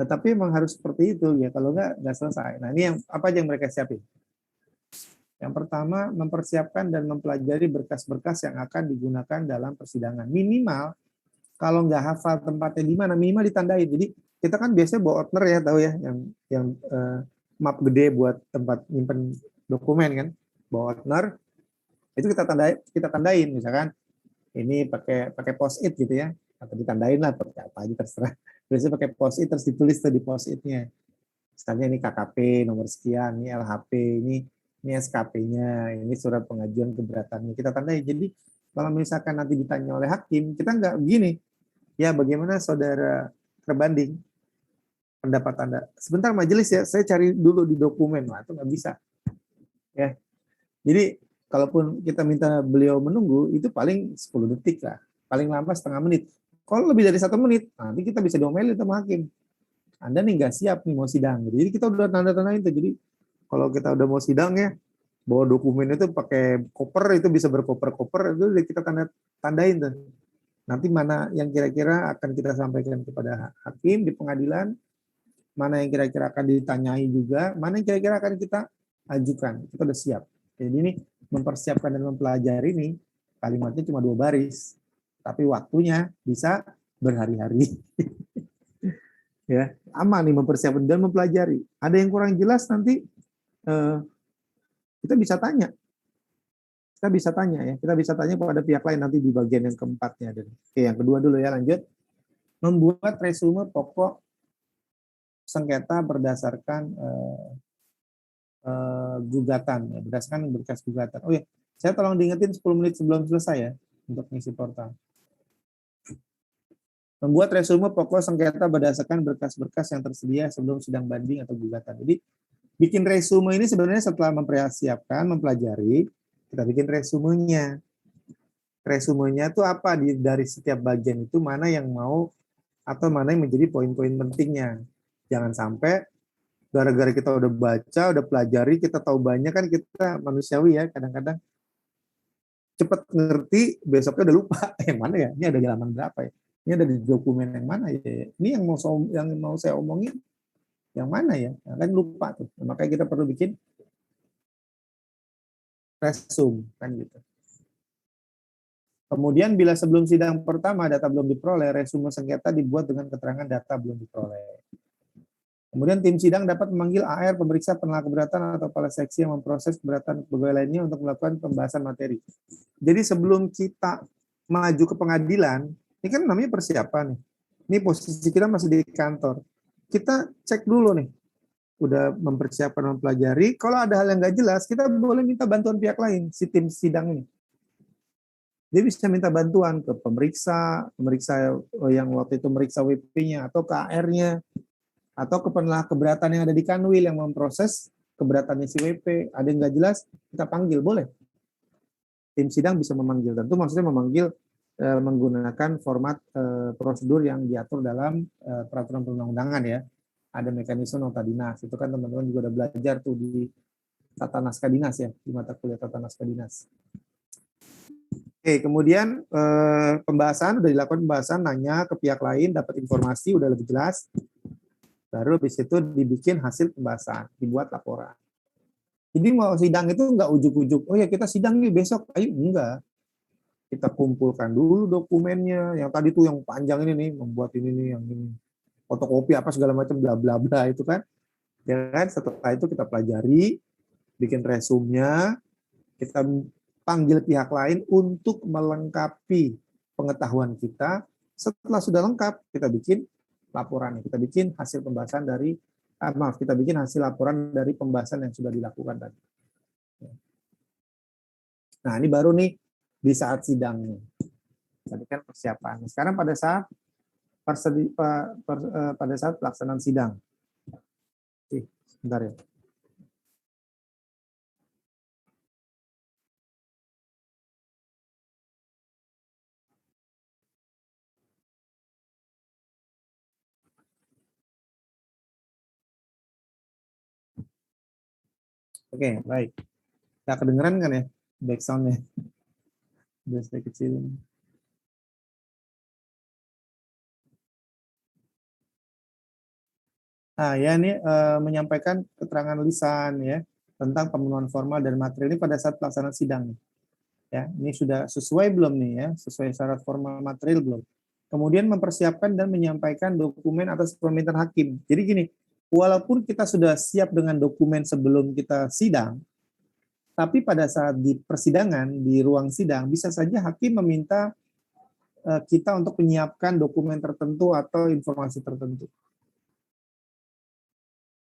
Speaker 1: Tetapi memang harus seperti itu ya, kalau nggak selesai. Nah ini yang apa aja yang mereka siapin? Yang pertama, mempersiapkan dan mempelajari berkas-berkas yang akan digunakan dalam persidangan. Minimal, kalau nggak hafal tempatnya di mana, minimal ditandain. Jadi kita kan biasanya bawa outner ya, tahu ya, yang map gede buat tempat nyimpen dokumen kan, bawa outner, itu kita tandain, misalkan ini pakai post-it gitu ya, atau ditandain lah, pakai apa aja terserah. Biasanya pakai post-it terus ditulis tuh di post-itnya. Misalnya ini KKP nomor sekian, ini LHP, ini SKP-nya, ini surat pengajuan keberatannya, kita tandai. Jadi kalau misalkan nanti ditanya oleh hakim, kita nggak begini, ya bagaimana saudara terbanding pendapat Anda. Sebentar majelis ya, saya cari dulu di dokumen, nah, itu nggak bisa. Ya, jadi kalaupun kita minta beliau menunggu, itu paling 10 detik lah. Paling lama setengah menit. Kalau lebih dari 1 menit, nanti kita bisa diomelin sama hakim. Anda nih nggak siap nih mau sidang. Jadi kita udah tanda-tandain tuh. Jadi kalau kita udah mau sidang ya, bawa dokumen itu pakai koper, itu bisa berkoper-koper, itu udah kita tandain tuh. Nanti mana yang kira-kira akan kita sampaikan kepada hakim di pengadilan, mana yang kira-kira akan ditanyai juga, mana yang kira-kira akan kita ajukan. Kita udah siap. Jadi ini mempersiapkan dan mempelajari ini, kalimatnya cuma 2 baris, tapi waktunya bisa berhari-hari. Ya, aman nih mempersiapkan dan mempelajari. Ada yang kurang jelas nanti kita bisa tanya. Kita bisa tanya ya. Kita bisa tanya kepada pihak lain nanti di bagian yang keempatnya. Oke, yang kedua dulu ya, lanjut. Membuat resume pokok sengketa berdasarkan gugatan, ya, berdasarkan berkas gugatan. Oh ya, saya tolong diingetin 10 menit sebelum selesai ya untuk ngisi portal. Membuat resume pokok sengketa berdasarkan berkas-berkas yang tersedia sebelum sidang banding atau gugatan. Jadi bikin resume ini sebenarnya setelah mempersiapkan, mempelajari, kita bikin resumenya. Resumenya itu apa dari setiap bagian itu, mana yang mau atau mana yang menjadi poin-poin pentingnya. Jangan sampai gara-gara kita udah baca, udah pelajari, kita tahu banyak, kan kita manusiawi ya, kadang-kadang cepat ngerti, besoknya udah lupa. Yang mana ya? Ini ada di halaman berapa ya? Ini ada di dokumen yang mana ya? Ini yang mau saya omongin yang mana ya? Nah, kan lupa tuh. Nah, makanya kita perlu bikin resume kan gitu. Kemudian bila sebelum sidang pertama data belum diperoleh, resume sengketa dibuat dengan keterangan data belum diperoleh. Kemudian tim sidang dapat memanggil AR, pemeriksa penolak keberatan atau kepala seksi yang memproses keberatan pegawai lainnya untuk melakukan pembahasan materi. Jadi sebelum kita maju ke pengadilan, ini kan namanya persiapan nih. Ini posisi kita masih di kantor. Kita cek dulu nih, udah mempersiapkan, mempelajari. Kalau ada hal yang nggak jelas, kita boleh minta bantuan pihak lain, si tim sidang ini. Dia bisa minta bantuan ke pemeriksa yang waktu itu meriksa WP-nya, atau ke AR-nya, atau ke penolak keberatan yang ada di Kanwil yang memproses keberatannya si WP. Ada yang nggak jelas, kita panggil, boleh. Tim sidang bisa memanggil. Tentu maksudnya memanggil menggunakan format prosedur yang diatur dalam peraturan perundang-undangan ya. Ada mekanisme nota dinas. Itu kan teman-teman juga udah belajar tuh di tata naskah dinas ya, di mata kuliah tata naskah dinas. Oke, kemudian udah dilakukan pembahasan, nanya ke pihak lain, dapat informasi, udah lebih jelas. Baru habis itu dibikin hasil pembahasan, dibuat laporan. Jadi mau sidang itu nggak ujuk-ujuk, oh ya kita sidang nih besok, ayo enggak. Kita kumpulkan dulu dokumennya, yang tadi tuh yang panjang ini nih, membuat ini nih, yang ini, fotokopi apa segala macam, bla bla bla itu kan. Ya kan, setelah itu kita pelajari, bikin resumenya, kita panggil pihak lain untuk melengkapi pengetahuan kita. Setelah sudah lengkap, kita bikin laporan, kita bikin hasil pembahasan dari kita bikin hasil laporan dari pembahasan yang sudah dilakukan tadi. Nah, ini baru nih di saat sidangnya. Tadi kan persiapan. Sekarang pada saat pelaksanaan sidang. Sebentar ya. Oke, baik. Nggak kedengeran kan ya backsound-nya? Udah saya kecilin. Nah, ya ini menyampaikan keterangan lisan ya tentang pemenuhan formal dan materi ini pada saat pelaksanaan sidang. Ya, ini sudah sesuai belum nih ya? Sesuai syarat formal material belum? Kemudian mempersiapkan dan menyampaikan dokumen atas permintaan hakim. Jadi gini, walaupun kita sudah siap dengan dokumen sebelum kita sidang, tapi pada saat di persidangan, di ruang sidang, bisa saja hakim meminta kita untuk menyiapkan dokumen tertentu atau informasi tertentu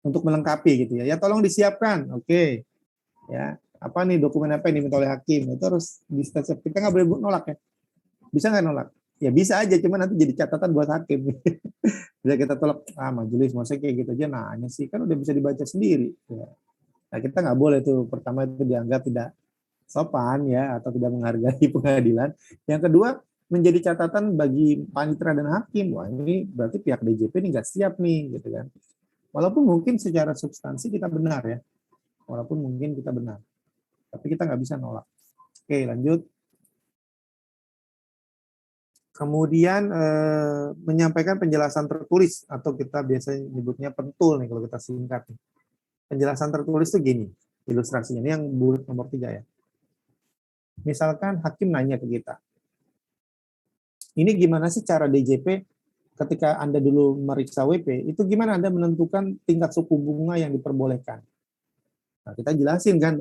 Speaker 1: untuk melengkapi gitu ya. Ya tolong disiapkan, oke. Ya, apa nih dokumen apa yang diminta oleh hakim? Itu harus disiapkan. Kita nggak boleh nolak ya. Bisa nggak nolak? Ya bisa aja, cuman nanti jadi catatan buat hakim. Bisa kita tolak, majelis maksudnya kayak gitu aja nanya sih, kan udah bisa dibaca sendiri. Ya. Nah, kita nggak boleh tuh, pertama itu dianggap tidak sopan ya atau tidak menghargai pengadilan. Yang kedua, menjadi catatan bagi panitera dan hakim. Wah, ini berarti pihak DJP ini nggak siap nih, gitu kan. Walaupun mungkin secara substansi kita benar ya. Walaupun mungkin kita benar. Tapi kita nggak bisa nolak. Oke, lanjut. Kemudian menyampaikan penjelasan tertulis atau kita biasanya nyebutnya pentul nih kalau kita singkat. Penjelasan tertulis itu gini, ilustrasinya. Ini yang bulat nomor 3 ya. Misalkan hakim nanya ke kita, ini gimana sih cara DJP ketika Anda dulu meriksa WP, itu gimana Anda menentukan tingkat suku bunga yang diperbolehkan? Nah, kita jelasin kan,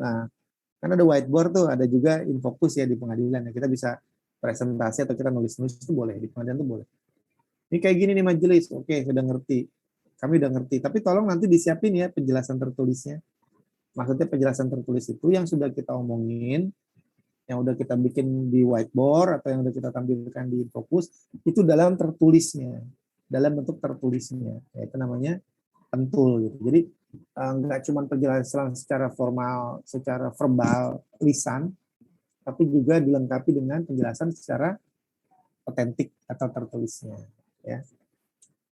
Speaker 1: kan ada whiteboard tuh, ada juga infocus ya di pengadilan. Ya. Kita bisa presentasi atau kita nulis-nulis itu boleh, di pengadilan itu boleh. Ini kayak gini nih majelis, oke sudah ngerti. Kami udah ngerti, tapi tolong nanti disiapin ya penjelasan tertulisnya. Maksudnya penjelasan tertulis itu yang sudah kita omongin, yang udah kita bikin di whiteboard atau yang udah kita tampilkan di fokus, itu dalam tertulisnya, dalam bentuk tertulisnya. Ya, itu namanya pentul. Gitu. Jadi nggak cuma penjelasan secara formal, secara verbal, lisan, tapi juga dilengkapi dengan penjelasan secara otentik atau tertulisnya. Ya.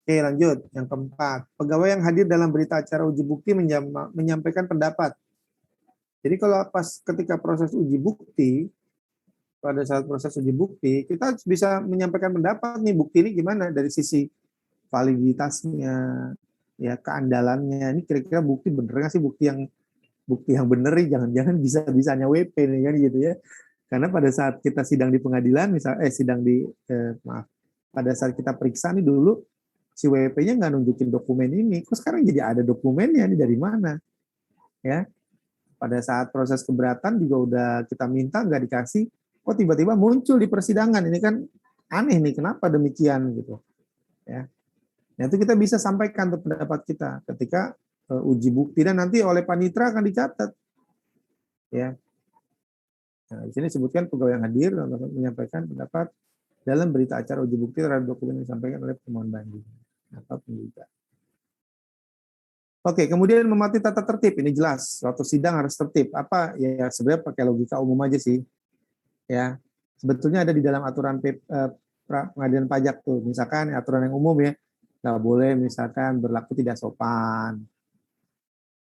Speaker 1: Oke, lanjut. Yang keempat, pegawai yang hadir dalam berita acara uji bukti menyampaikan pendapat. Jadi kalau pas ketika proses uji bukti, pada saat proses uji bukti, kita bisa menyampaikan pendapat nih bukti ini gimana dari sisi validitasnya, ya keandalannya. Ini kira-kira bukti bener nggak sih bukti yang bener nih, jangan-jangan bisa-bisanya WP nih kan gitu ya. Karena pada saat kita sidang di pengadilan, pada saat kita periksa nih dulu, si WP-nya nggak nunjukin dokumen ini, kok sekarang jadi ada dokumennya, ini dari mana? Ya, pada saat proses keberatan juga udah kita minta nggak dikasih, kok tiba-tiba muncul di persidangan, ini kan aneh nih, kenapa demikian gitu? Ya, nah itu kita bisa sampaikan tuh pendapat kita ketika uji bukti dan nanti oleh panitera akan dicatat, ya. Nah, di sini disebutkan pegawai yang hadir menyampaikan pendapat dalam berita acara uji bukti terhadap dokumen yang disampaikan oleh pemohon banding atau penggugat. Oke, kemudian mematuhi tata tertib. Ini jelas, suatu sidang harus tertib. Apa ya sebenarnya pakai logika umum aja sih. Ya, sebetulnya ada di dalam aturan pengadilan pajak tuh. Misalkan aturan yang umum ya, nggak boleh misalkan berlaku tidak sopan,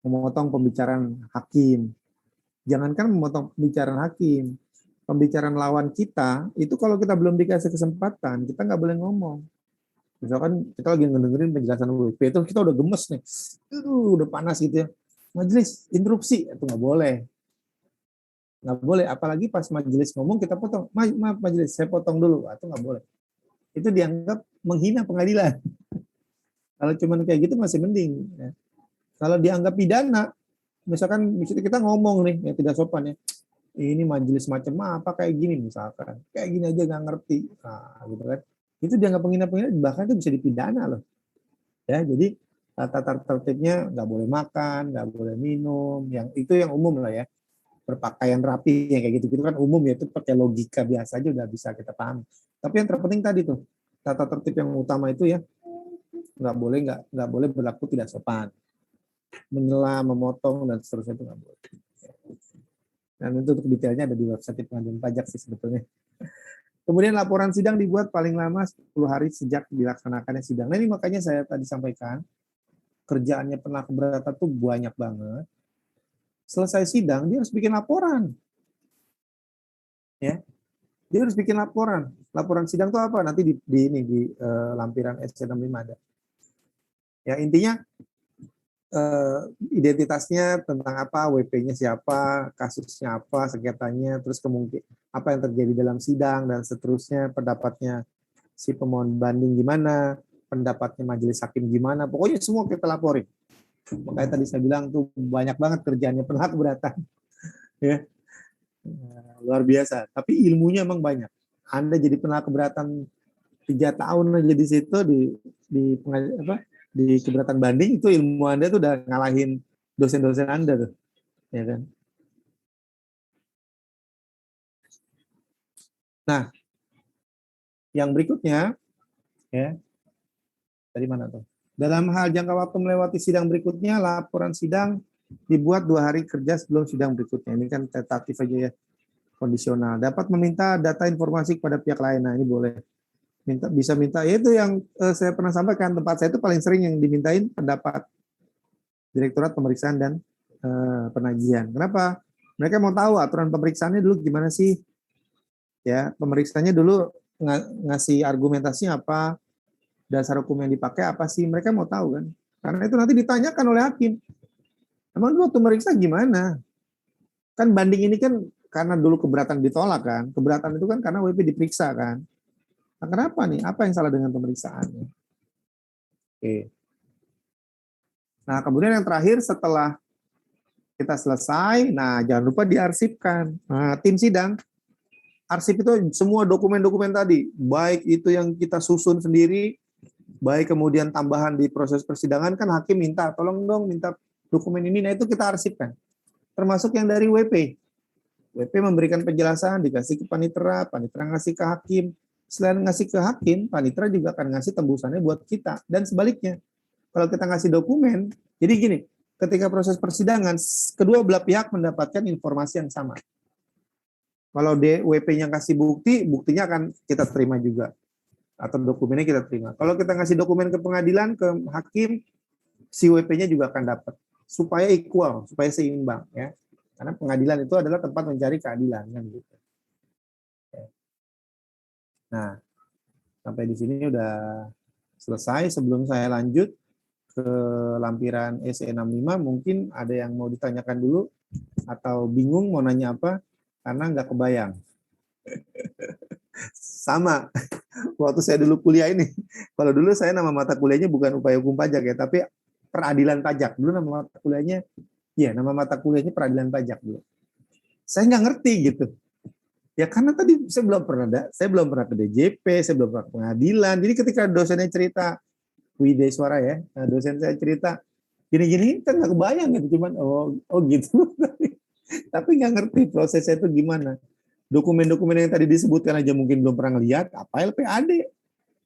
Speaker 1: memotong pembicaraan hakim. Jangankan memotong pembicaraan hakim, pembicaraan lawan kita, itu kalau kita belum dikasih kesempatan, kita nggak boleh ngomong. Misalkan kita lagi ngedengerin penjelasan WP, itu kita udah gemes nih, udah panas gitu ya. Majelis, interupsi, itu nggak boleh. Nggak boleh, apalagi pas majelis ngomong kita potong. Maaf majelis, saya potong dulu, itu nggak boleh. Itu dianggap menghina pengadilan. Kalau cuma kayak gitu masih mending. Ya. Kalau dianggap pidana, misalkan kita ngomong nih yang tidak sopan ya, ini majelis macam apa kayak gini misalkan, kayak gini aja nggak ngerti, nah, gitu kan, itu dianggap penghina, bahkan itu bisa dipidana loh, ya. Jadi tata tertibnya nggak boleh makan, nggak boleh minum, yang itu yang umum lah ya, berpakaian rapi yang kayak gitu kan umum ya, itu pakai logika biasa aja udah bisa kita paham. Tapi yang terpenting tadi tuh tata tertib yang utama itu ya, nggak boleh berlaku tidak sopan, menyela, memotong dan seterusnya itu nggak boleh. Dan itu untuk detailnya ada di website pengadilan pajak sih sebetulnya. Kemudian laporan sidang dibuat paling lama 10 hari sejak dilaksanakannya sidang. Nah ini makanya saya tadi sampaikan, kerjaannya pernah keberatan tuh banyak banget. Selesai sidang dia harus bikin laporan. Ya. Dia harus bikin laporan. Laporan sidang itu apa? Nanti di lampiran SC65 ada. Ya intinya identitasnya tentang apa, WP-nya siapa, kasusnya apa, sengketanya, terus kemungkinan apa yang terjadi dalam sidang dan seterusnya, pendapatnya si pemohon banding gimana, pendapatnya majelis hakim gimana, pokoknya semua kita laporin. Makanya tadi saya bilang tuh banyak banget kerjaannya pernah keberatan, ya luar biasa. Tapi ilmunya emang banyak. Anda jadi pernah keberatan 3 tahun aja di situ di keberatan banding, itu ilmu Anda tuh udah ngalahin dosen-dosen Anda tuh, ya kan? Nah, yang berikutnya, ya, dari mana tuh? Dalam hal jangka waktu melewati sidang berikutnya, laporan sidang dibuat 2 hari kerja sebelum sidang berikutnya. Ini kan tentatif aja ya. kondisional. Dapat meminta data informasi kepada pihak lain. Nah, ini boleh. Bisa minta, ya itu yang saya pernah sampaikan, tempat saya itu paling sering yang dimintain pendapat Direktorat Pemeriksaan dan Penagihan. Kenapa? Mereka mau tahu aturan pemeriksaannya dulu gimana sih? Ya, pemeriksaannya dulu ngasih argumentasinya apa, dasar hukum yang dipakai apa sih? Mereka mau tahu kan? Karena itu nanti ditanyakan oleh hakim. Emang dulu waktu meriksa gimana? Kan banding ini kan karena dulu keberatan ditolak kan? Keberatan itu kan karena WP diperiksa kan? Nah, kenapa nih? Apa yang salah dengan pemeriksaannya? Oke. Nah, kemudian yang terakhir setelah kita selesai, nah jangan lupa diarsipkan. Nah, tim sidang, arsip itu semua dokumen-dokumen tadi, baik itu yang kita susun sendiri, baik kemudian tambahan di proses persidangan, kan hakim minta, tolong dong minta dokumen ini, nah itu kita arsipkan. Termasuk yang dari WP. WP memberikan penjelasan, dikasih ke panitera, panitera ngasih ke hakim. Selain ngasih ke hakim, panitera juga akan ngasih tembusannya buat kita. Dan sebaliknya, kalau kita ngasih dokumen, jadi gini, ketika proses persidangan, kedua belah pihak mendapatkan informasi yang sama. Kalau WP-nya kasih bukti, buktinya akan kita terima juga. Atau dokumennya kita terima. Kalau kita ngasih dokumen ke pengadilan, ke hakim, si WP-nya juga akan dapat. Supaya equal, supaya seimbang. Ya. Karena pengadilan itu adalah tempat mencari keadilan. Kan, gitu. Nah, sampai di sini udah selesai. Sebelum saya lanjut ke lampiran SE65, mungkin ada yang mau ditanyakan dulu atau bingung mau nanya apa karena nggak kebayang. Sama waktu saya dulu kuliah ini. Kalau dulu saya nama mata kuliahnya bukan upaya hukum pajak ya, tapi peradilan pajak. Dulu nama mata kuliahnya, ya nama mata kuliahnya peradilan pajak dulu. Saya nggak ngerti gitu. Ya karena tadi saya belum pernah ke DJP, saya belum pernah ke pengadilan. Jadi ketika dosennya cerita, Wide Suara ya, nah, dosen saya cerita gini-gini kan nggak kebayang gitu, cuman oh gitu. Tapi nggak ngerti prosesnya itu gimana. Dokumen-dokumen yang tadi disebutkan aja mungkin belum pernah lihat, apa LPAD.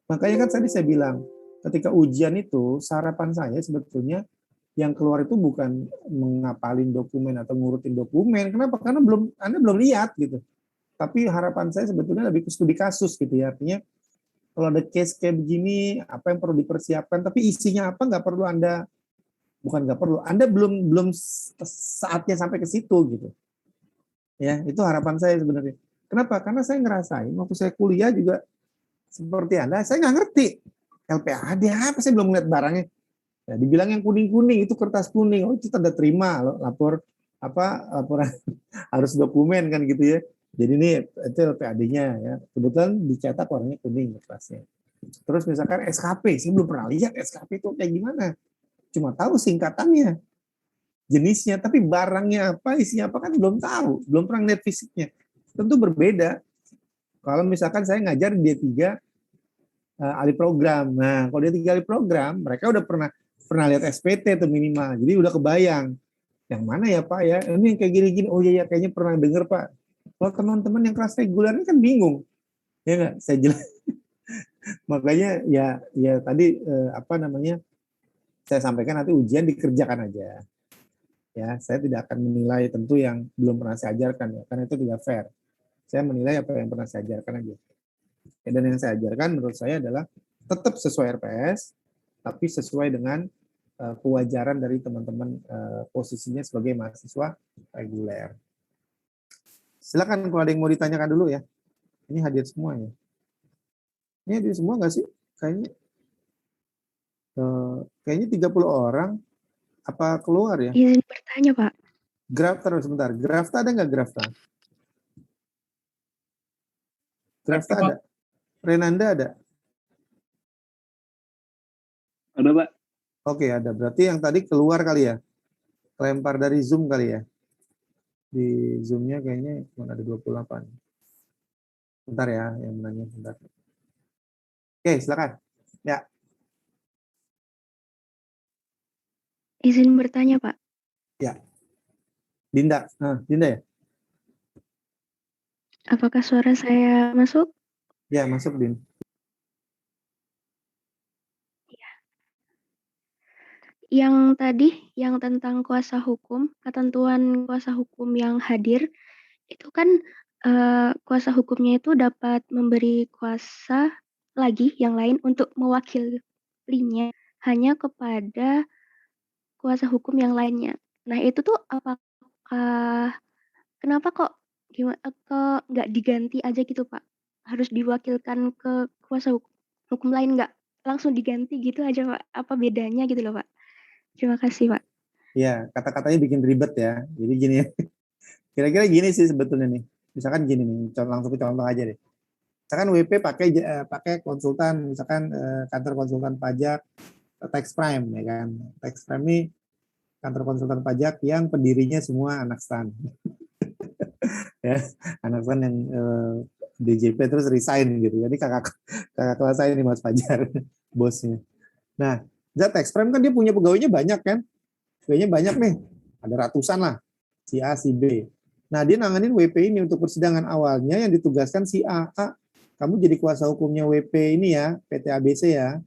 Speaker 1: Makanya kan tadi saya bilang, ketika ujian itu sarapan saya sebetulnya yang keluar itu bukan mengapalin dokumen atau ngurutin dokumen. Kenapa? Karena Anda belum lihat gitu. Tapi harapan saya sebetulnya lebih ke studi kasus gitu ya. Artinya kalau ada case kayak begini, apa yang perlu dipersiapkan, tapi isinya apa nggak perlu Anda, bukan nggak perlu, Anda belum saatnya sampai ke situ gitu. Ya, itu harapan saya sebenarnya. Kenapa? Karena saya ngerasain waktu saya kuliah juga seperti Anda, saya nggak ngerti LPAD apa, saya belum melihat barangnya. Ya, dibilang yang kuning-kuning itu kertas kuning, oh itu tanda terima, laporan harus dokumen kan gitu ya. Jadi ini itu LPAD-nya ya. Kebetulan dicetak warnanya kuning kertasnya. Terus misalkan SKP, saya belum pernah lihat SKP itu kayak gimana. Cuma tahu singkatannya, jenisnya, tapi barangnya apa, isinya apa kan belum tahu, belum pernah lihat fisiknya. Tentu berbeda. Kalau misalkan saya ngajar di D3 ahli program. Nah, kalau D3 ahli program, mereka udah pernah lihat SPT itu minimal. Jadi udah kebayang. Yang mana ya Pak ya? Ini kayak gini-gini. Oh iya ya, kayaknya pernah dengar Pak. Kalau teman-teman yang kelas reguler ini kan bingung. Ya nggak? Saya jelas. Makanya ya tadi saya sampaikan nanti ujian dikerjakan aja. Ya, saya tidak akan menilai tentu yang belum pernah saya ajarkan ya, karena itu tidak fair. Saya menilai apa yang pernah saya ajarkan aja. Ya, dan yang saya ajarkan menurut saya adalah tetap sesuai RPS, tapi sesuai dengan kewajaran dari teman-teman posisinya sebagai mahasiswa reguler. Silakan kalau ada yang mau ditanyakan dulu ya. Ini hadir semua ya. Ini hadir semua nggak sih? Kayaknya 30 orang. Apa keluar ya?
Speaker 3: Izin bertanya, Pak.
Speaker 1: Grafter sebentar. Grafter ada nggak Grafter? Grafter ada. Renanda ada?
Speaker 4: Ada, Pak.
Speaker 1: Oke, ada. Berarti yang tadi keluar kali ya? Kelempar dari Zoom kali ya? Di Zoom-nya kayaknya cuma ada 28. Bentar ya, yang menanya bentar. Oke, silakan. Ya.
Speaker 3: Izin bertanya, Pak.
Speaker 1: Ya. Dinda. Dinda ya?
Speaker 3: Apakah suara saya masuk?
Speaker 1: Ya, masuk, Din.
Speaker 3: Yang tadi, yang tentang kuasa hukum, ketentuan kuasa hukum yang hadir, itu kan kuasa hukumnya itu dapat memberi kuasa lagi yang lain untuk mewakilinya hanya kepada kuasa hukum yang lainnya. Nah, itu tuh apakah kenapa kok nggak diganti aja gitu, Pak? Harus diwakilkan ke kuasa hukum lain, nggak langsung diganti gitu aja, Pak? Apa bedanya gitu loh, Pak? Terima kasih, Pak.
Speaker 1: Ya, kata-katanya bikin ribet ya. Jadi gini ya. Kira-kira gini sih sebetulnya nih. Misalkan gini nih, langsung ke contoh aja deh. Misalkan WP pakai konsultan, misalkan kantor konsultan pajak Tax Prime ya kan. Tax Prime ini kantor konsultan pajak yang pendirinya semua anak stan. Ya, anak stan yang DJP terus resign gitu. Jadi kakak kelas saya ini Mas Fajar, bosnya. Nah, Tax Prime kan dia punya pegawainya banyak kan? Pegawainya banyak nih. Ada ratusan lah. Si A, si B. Nah, dia nanganin WP ini untuk persidangan awalnya yang ditugaskan si A. Kamu jadi kuasa hukumnya WP ini ya, PT ABC ya.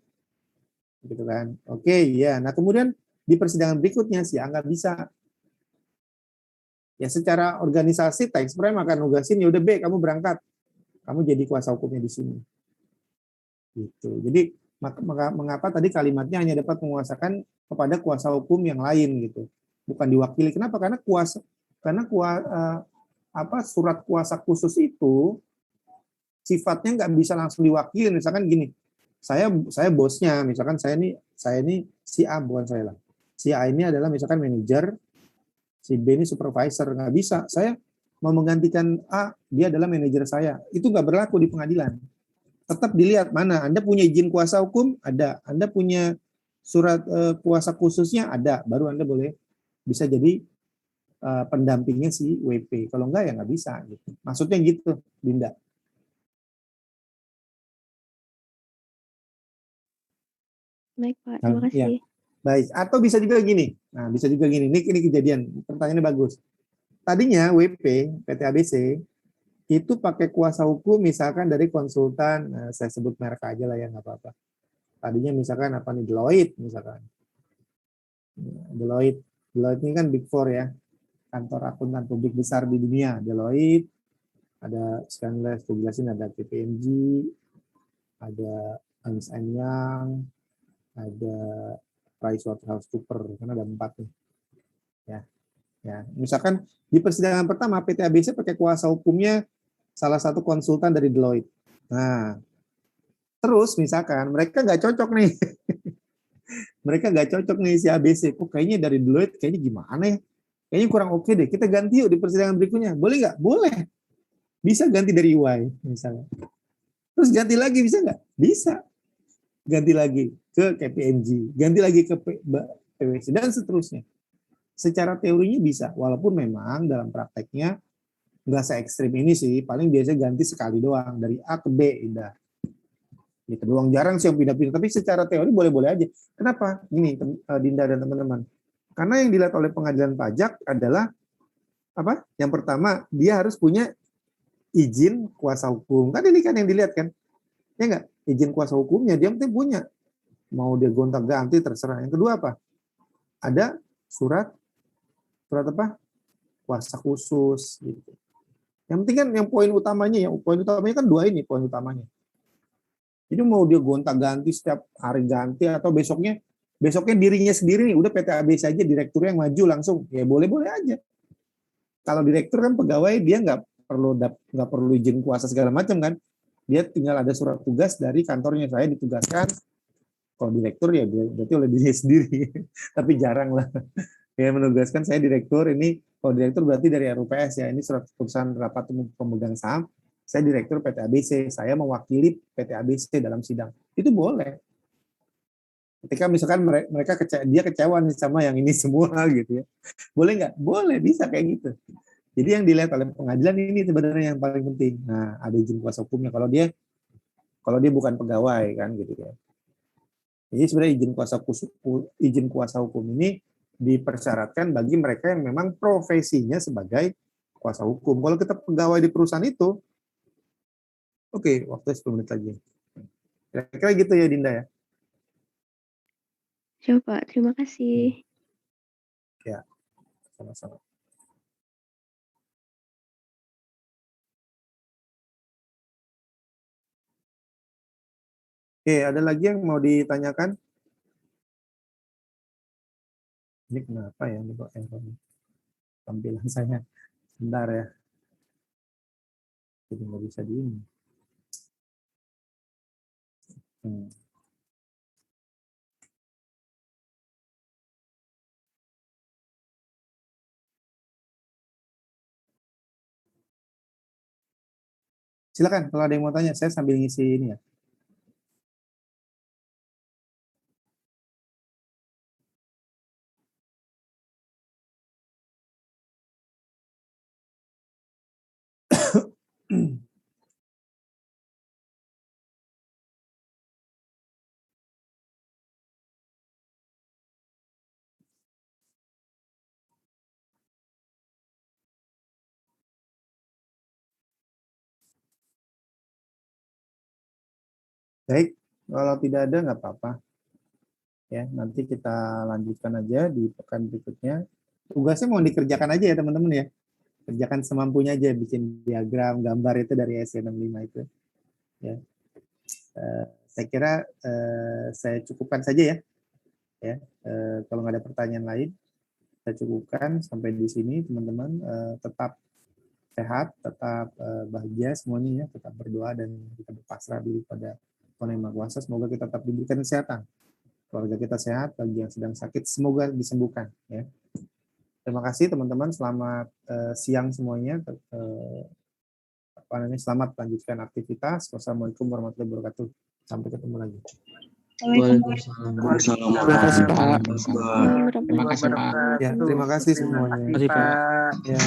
Speaker 1: Gitu kan. Oke, ya. Nah, kemudian di persidangan berikutnya si A nggak bisa. Ya secara organisasi Tax Prime akan nugasin, ya udah B, kamu berangkat. Kamu jadi kuasa hukumnya di sini. Gitu. Jadi mengapa tadi kalimatnya hanya dapat menguasakan kepada kuasa hukum yang lain gitu. Bukan diwakili. Kenapa? Karena surat kuasa khusus itu sifatnya nggak bisa langsung diwakili. Misalkan gini, saya bosnya, misalkan saya ini si A, bukan saya lah. Si A ini adalah misalkan manajer, si B ini supervisor, nggak bisa. Saya mau menggantikan A, dia adalah manajer saya. Itu nggak berlaku di pengadilan. Tetap dilihat mana, Anda punya izin kuasa hukum, ada. Anda punya surat kuasa khususnya, ada. Baru Anda boleh bisa jadi pendampingnya si WP. Kalau enggak ya nggak bisa. Gitu. Maksudnya gitu, Dinda.
Speaker 3: Baik, Pak. Terima
Speaker 1: Nah, ya.
Speaker 3: kasih.
Speaker 1: Baik. Atau bisa juga gini. Nah, bisa juga gini. Ini kejadian. Pertanyaannya bagus. Tadinya WP, PT ABC, itu pakai kuasa hukum misalkan dari konsultan, saya sebut merek aja lah ya, nggak apa-apa. Tadinya misalkan apa nih, Deloitte misalkan. Deloitte ini kan Big Four ya, kantor akuntan publik besar di dunia. Deloitte, ada sekarang saya jelasin, ada KPMG, ada Ernst Young, ada PricewaterhouseCoopers, kan ada 4 nih. Ya, misalkan di persidangan pertama PT ABC pakai kuasa hukumnya salah satu konsultan dari Deloitte. Nah, terus misalkan mereka nggak cocok nih, mereka nggak cocok nih si ABC. Kok kayaknya dari Deloitte kayaknya gimana ya? Kayaknya kurang oke deh. Kita ganti yuk di persidangan berikutnya. Boleh nggak? Boleh. Bisa ganti dari EY misalnya. Terus ganti lagi bisa nggak? Bisa. Ganti lagi ke KPMG, ganti lagi ke PwC dan seterusnya. Secara teorinya bisa, walaupun memang dalam prakteknya nggak se-ekstrim ini sih. Paling biasanya ganti sekali doang dari A ke B, indah. Gitu doang, jarang sih yang pindah-pindah. Tapi secara teori boleh-boleh aja. Kenapa? Gini, Dinda dan teman-teman. Karena yang dilihat oleh pengadilan pajak adalah apa? Yang pertama, dia harus punya izin kuasa hukum. Kan ini kan yang dilihat kan? Ya nggak? Izin kuasa hukumnya dia penting punya. Mau dia gonta-ganti terserah. Yang kedua apa? Ada surat apa? Kuasa khusus gitu. Yang penting kan yang poin utamanya kan dua ini poin utamanya. Jadi mau dia gonta-ganti setiap hari ganti atau besoknya dirinya sendiri nih, udah PT ABC aja direktur yang maju langsung, ya boleh-boleh aja. Kalau direktur kan pegawai dia nggak perlu izin kuasa segala macam kan, dia tinggal ada surat tugas dari kantornya, saya ditugaskan. Kalau direktur ya berarti oleh dirinya sendiri, tapi jarang lah. Ya menugaskan saya direktur ini, kalau direktur berarti dari RUPS ya, ini surat keputusan rapat umum pemegang saham, saya direktur PT ABC, saya mewakili PT ABC dalam sidang. Itu boleh. Ketika misalkan dia kecewa nih sama yang ini semua gitu ya. Boleh nggak? Boleh, bisa kayak gitu. Jadi yang dilihat oleh pengadilan ini sebenarnya yang paling penting. Nah, ada izin kuasa hukumnya kalau dia bukan pegawai kan gitu ya. Jadi sebenarnya izin kuasa hukum ini dipersyaratkan bagi mereka yang memang profesinya sebagai kuasa hukum. Kalau kita pegawai di perusahaan itu, oke, waktu 10 menit lagi. Kira-kira gitu ya Dinda ya?
Speaker 3: Coba, terima kasih.
Speaker 1: Ya, sama-sama. Oke, ada lagi yang mau ditanyakan? Ini kenapa ya? Ini kok error tampilan saya. Bentar ya. Jadi nggak bisa di ini. Silakan kalau ada yang mau tanya, saya sambil ngisi ini ya. Baik, kalau tidak ada nggak apa-apa. Ya, nanti kita lanjutkan aja di pekan berikutnya. Tugasnya mau dikerjakan aja ya teman-teman ya. Kerjakan semampunya aja, bikin diagram, gambar itu dari SC65 itu. Ya. Saya kira saya cukupkan saja ya. Kalau nggak ada pertanyaan lain, saya cukupkan sampai di sini teman-teman. Tetap sehat, tetap bahagia semuanya ya, tetap berdoa dan kita berpasrah diri pada Tuhan Yang Maha Kuasa. Semoga kita tetap diberikan kesehatan. Keluarga kita sehat, bagi yang sedang sakit semoga disembuhkan ya. Terima kasih teman-teman, selamat siang semuanya. Selamat lanjutkan aktivitas. Wassalamualaikum warahmatullahi wabarakatuh. Sampai ketemu lagi.
Speaker 2: Waalaikumsalam.
Speaker 5: Terima kasih Pak.
Speaker 3: Terima kasih, Pak.
Speaker 1: Ya, terima kasih semuanya.
Speaker 5: Terima kasih Pak.
Speaker 1: Ya.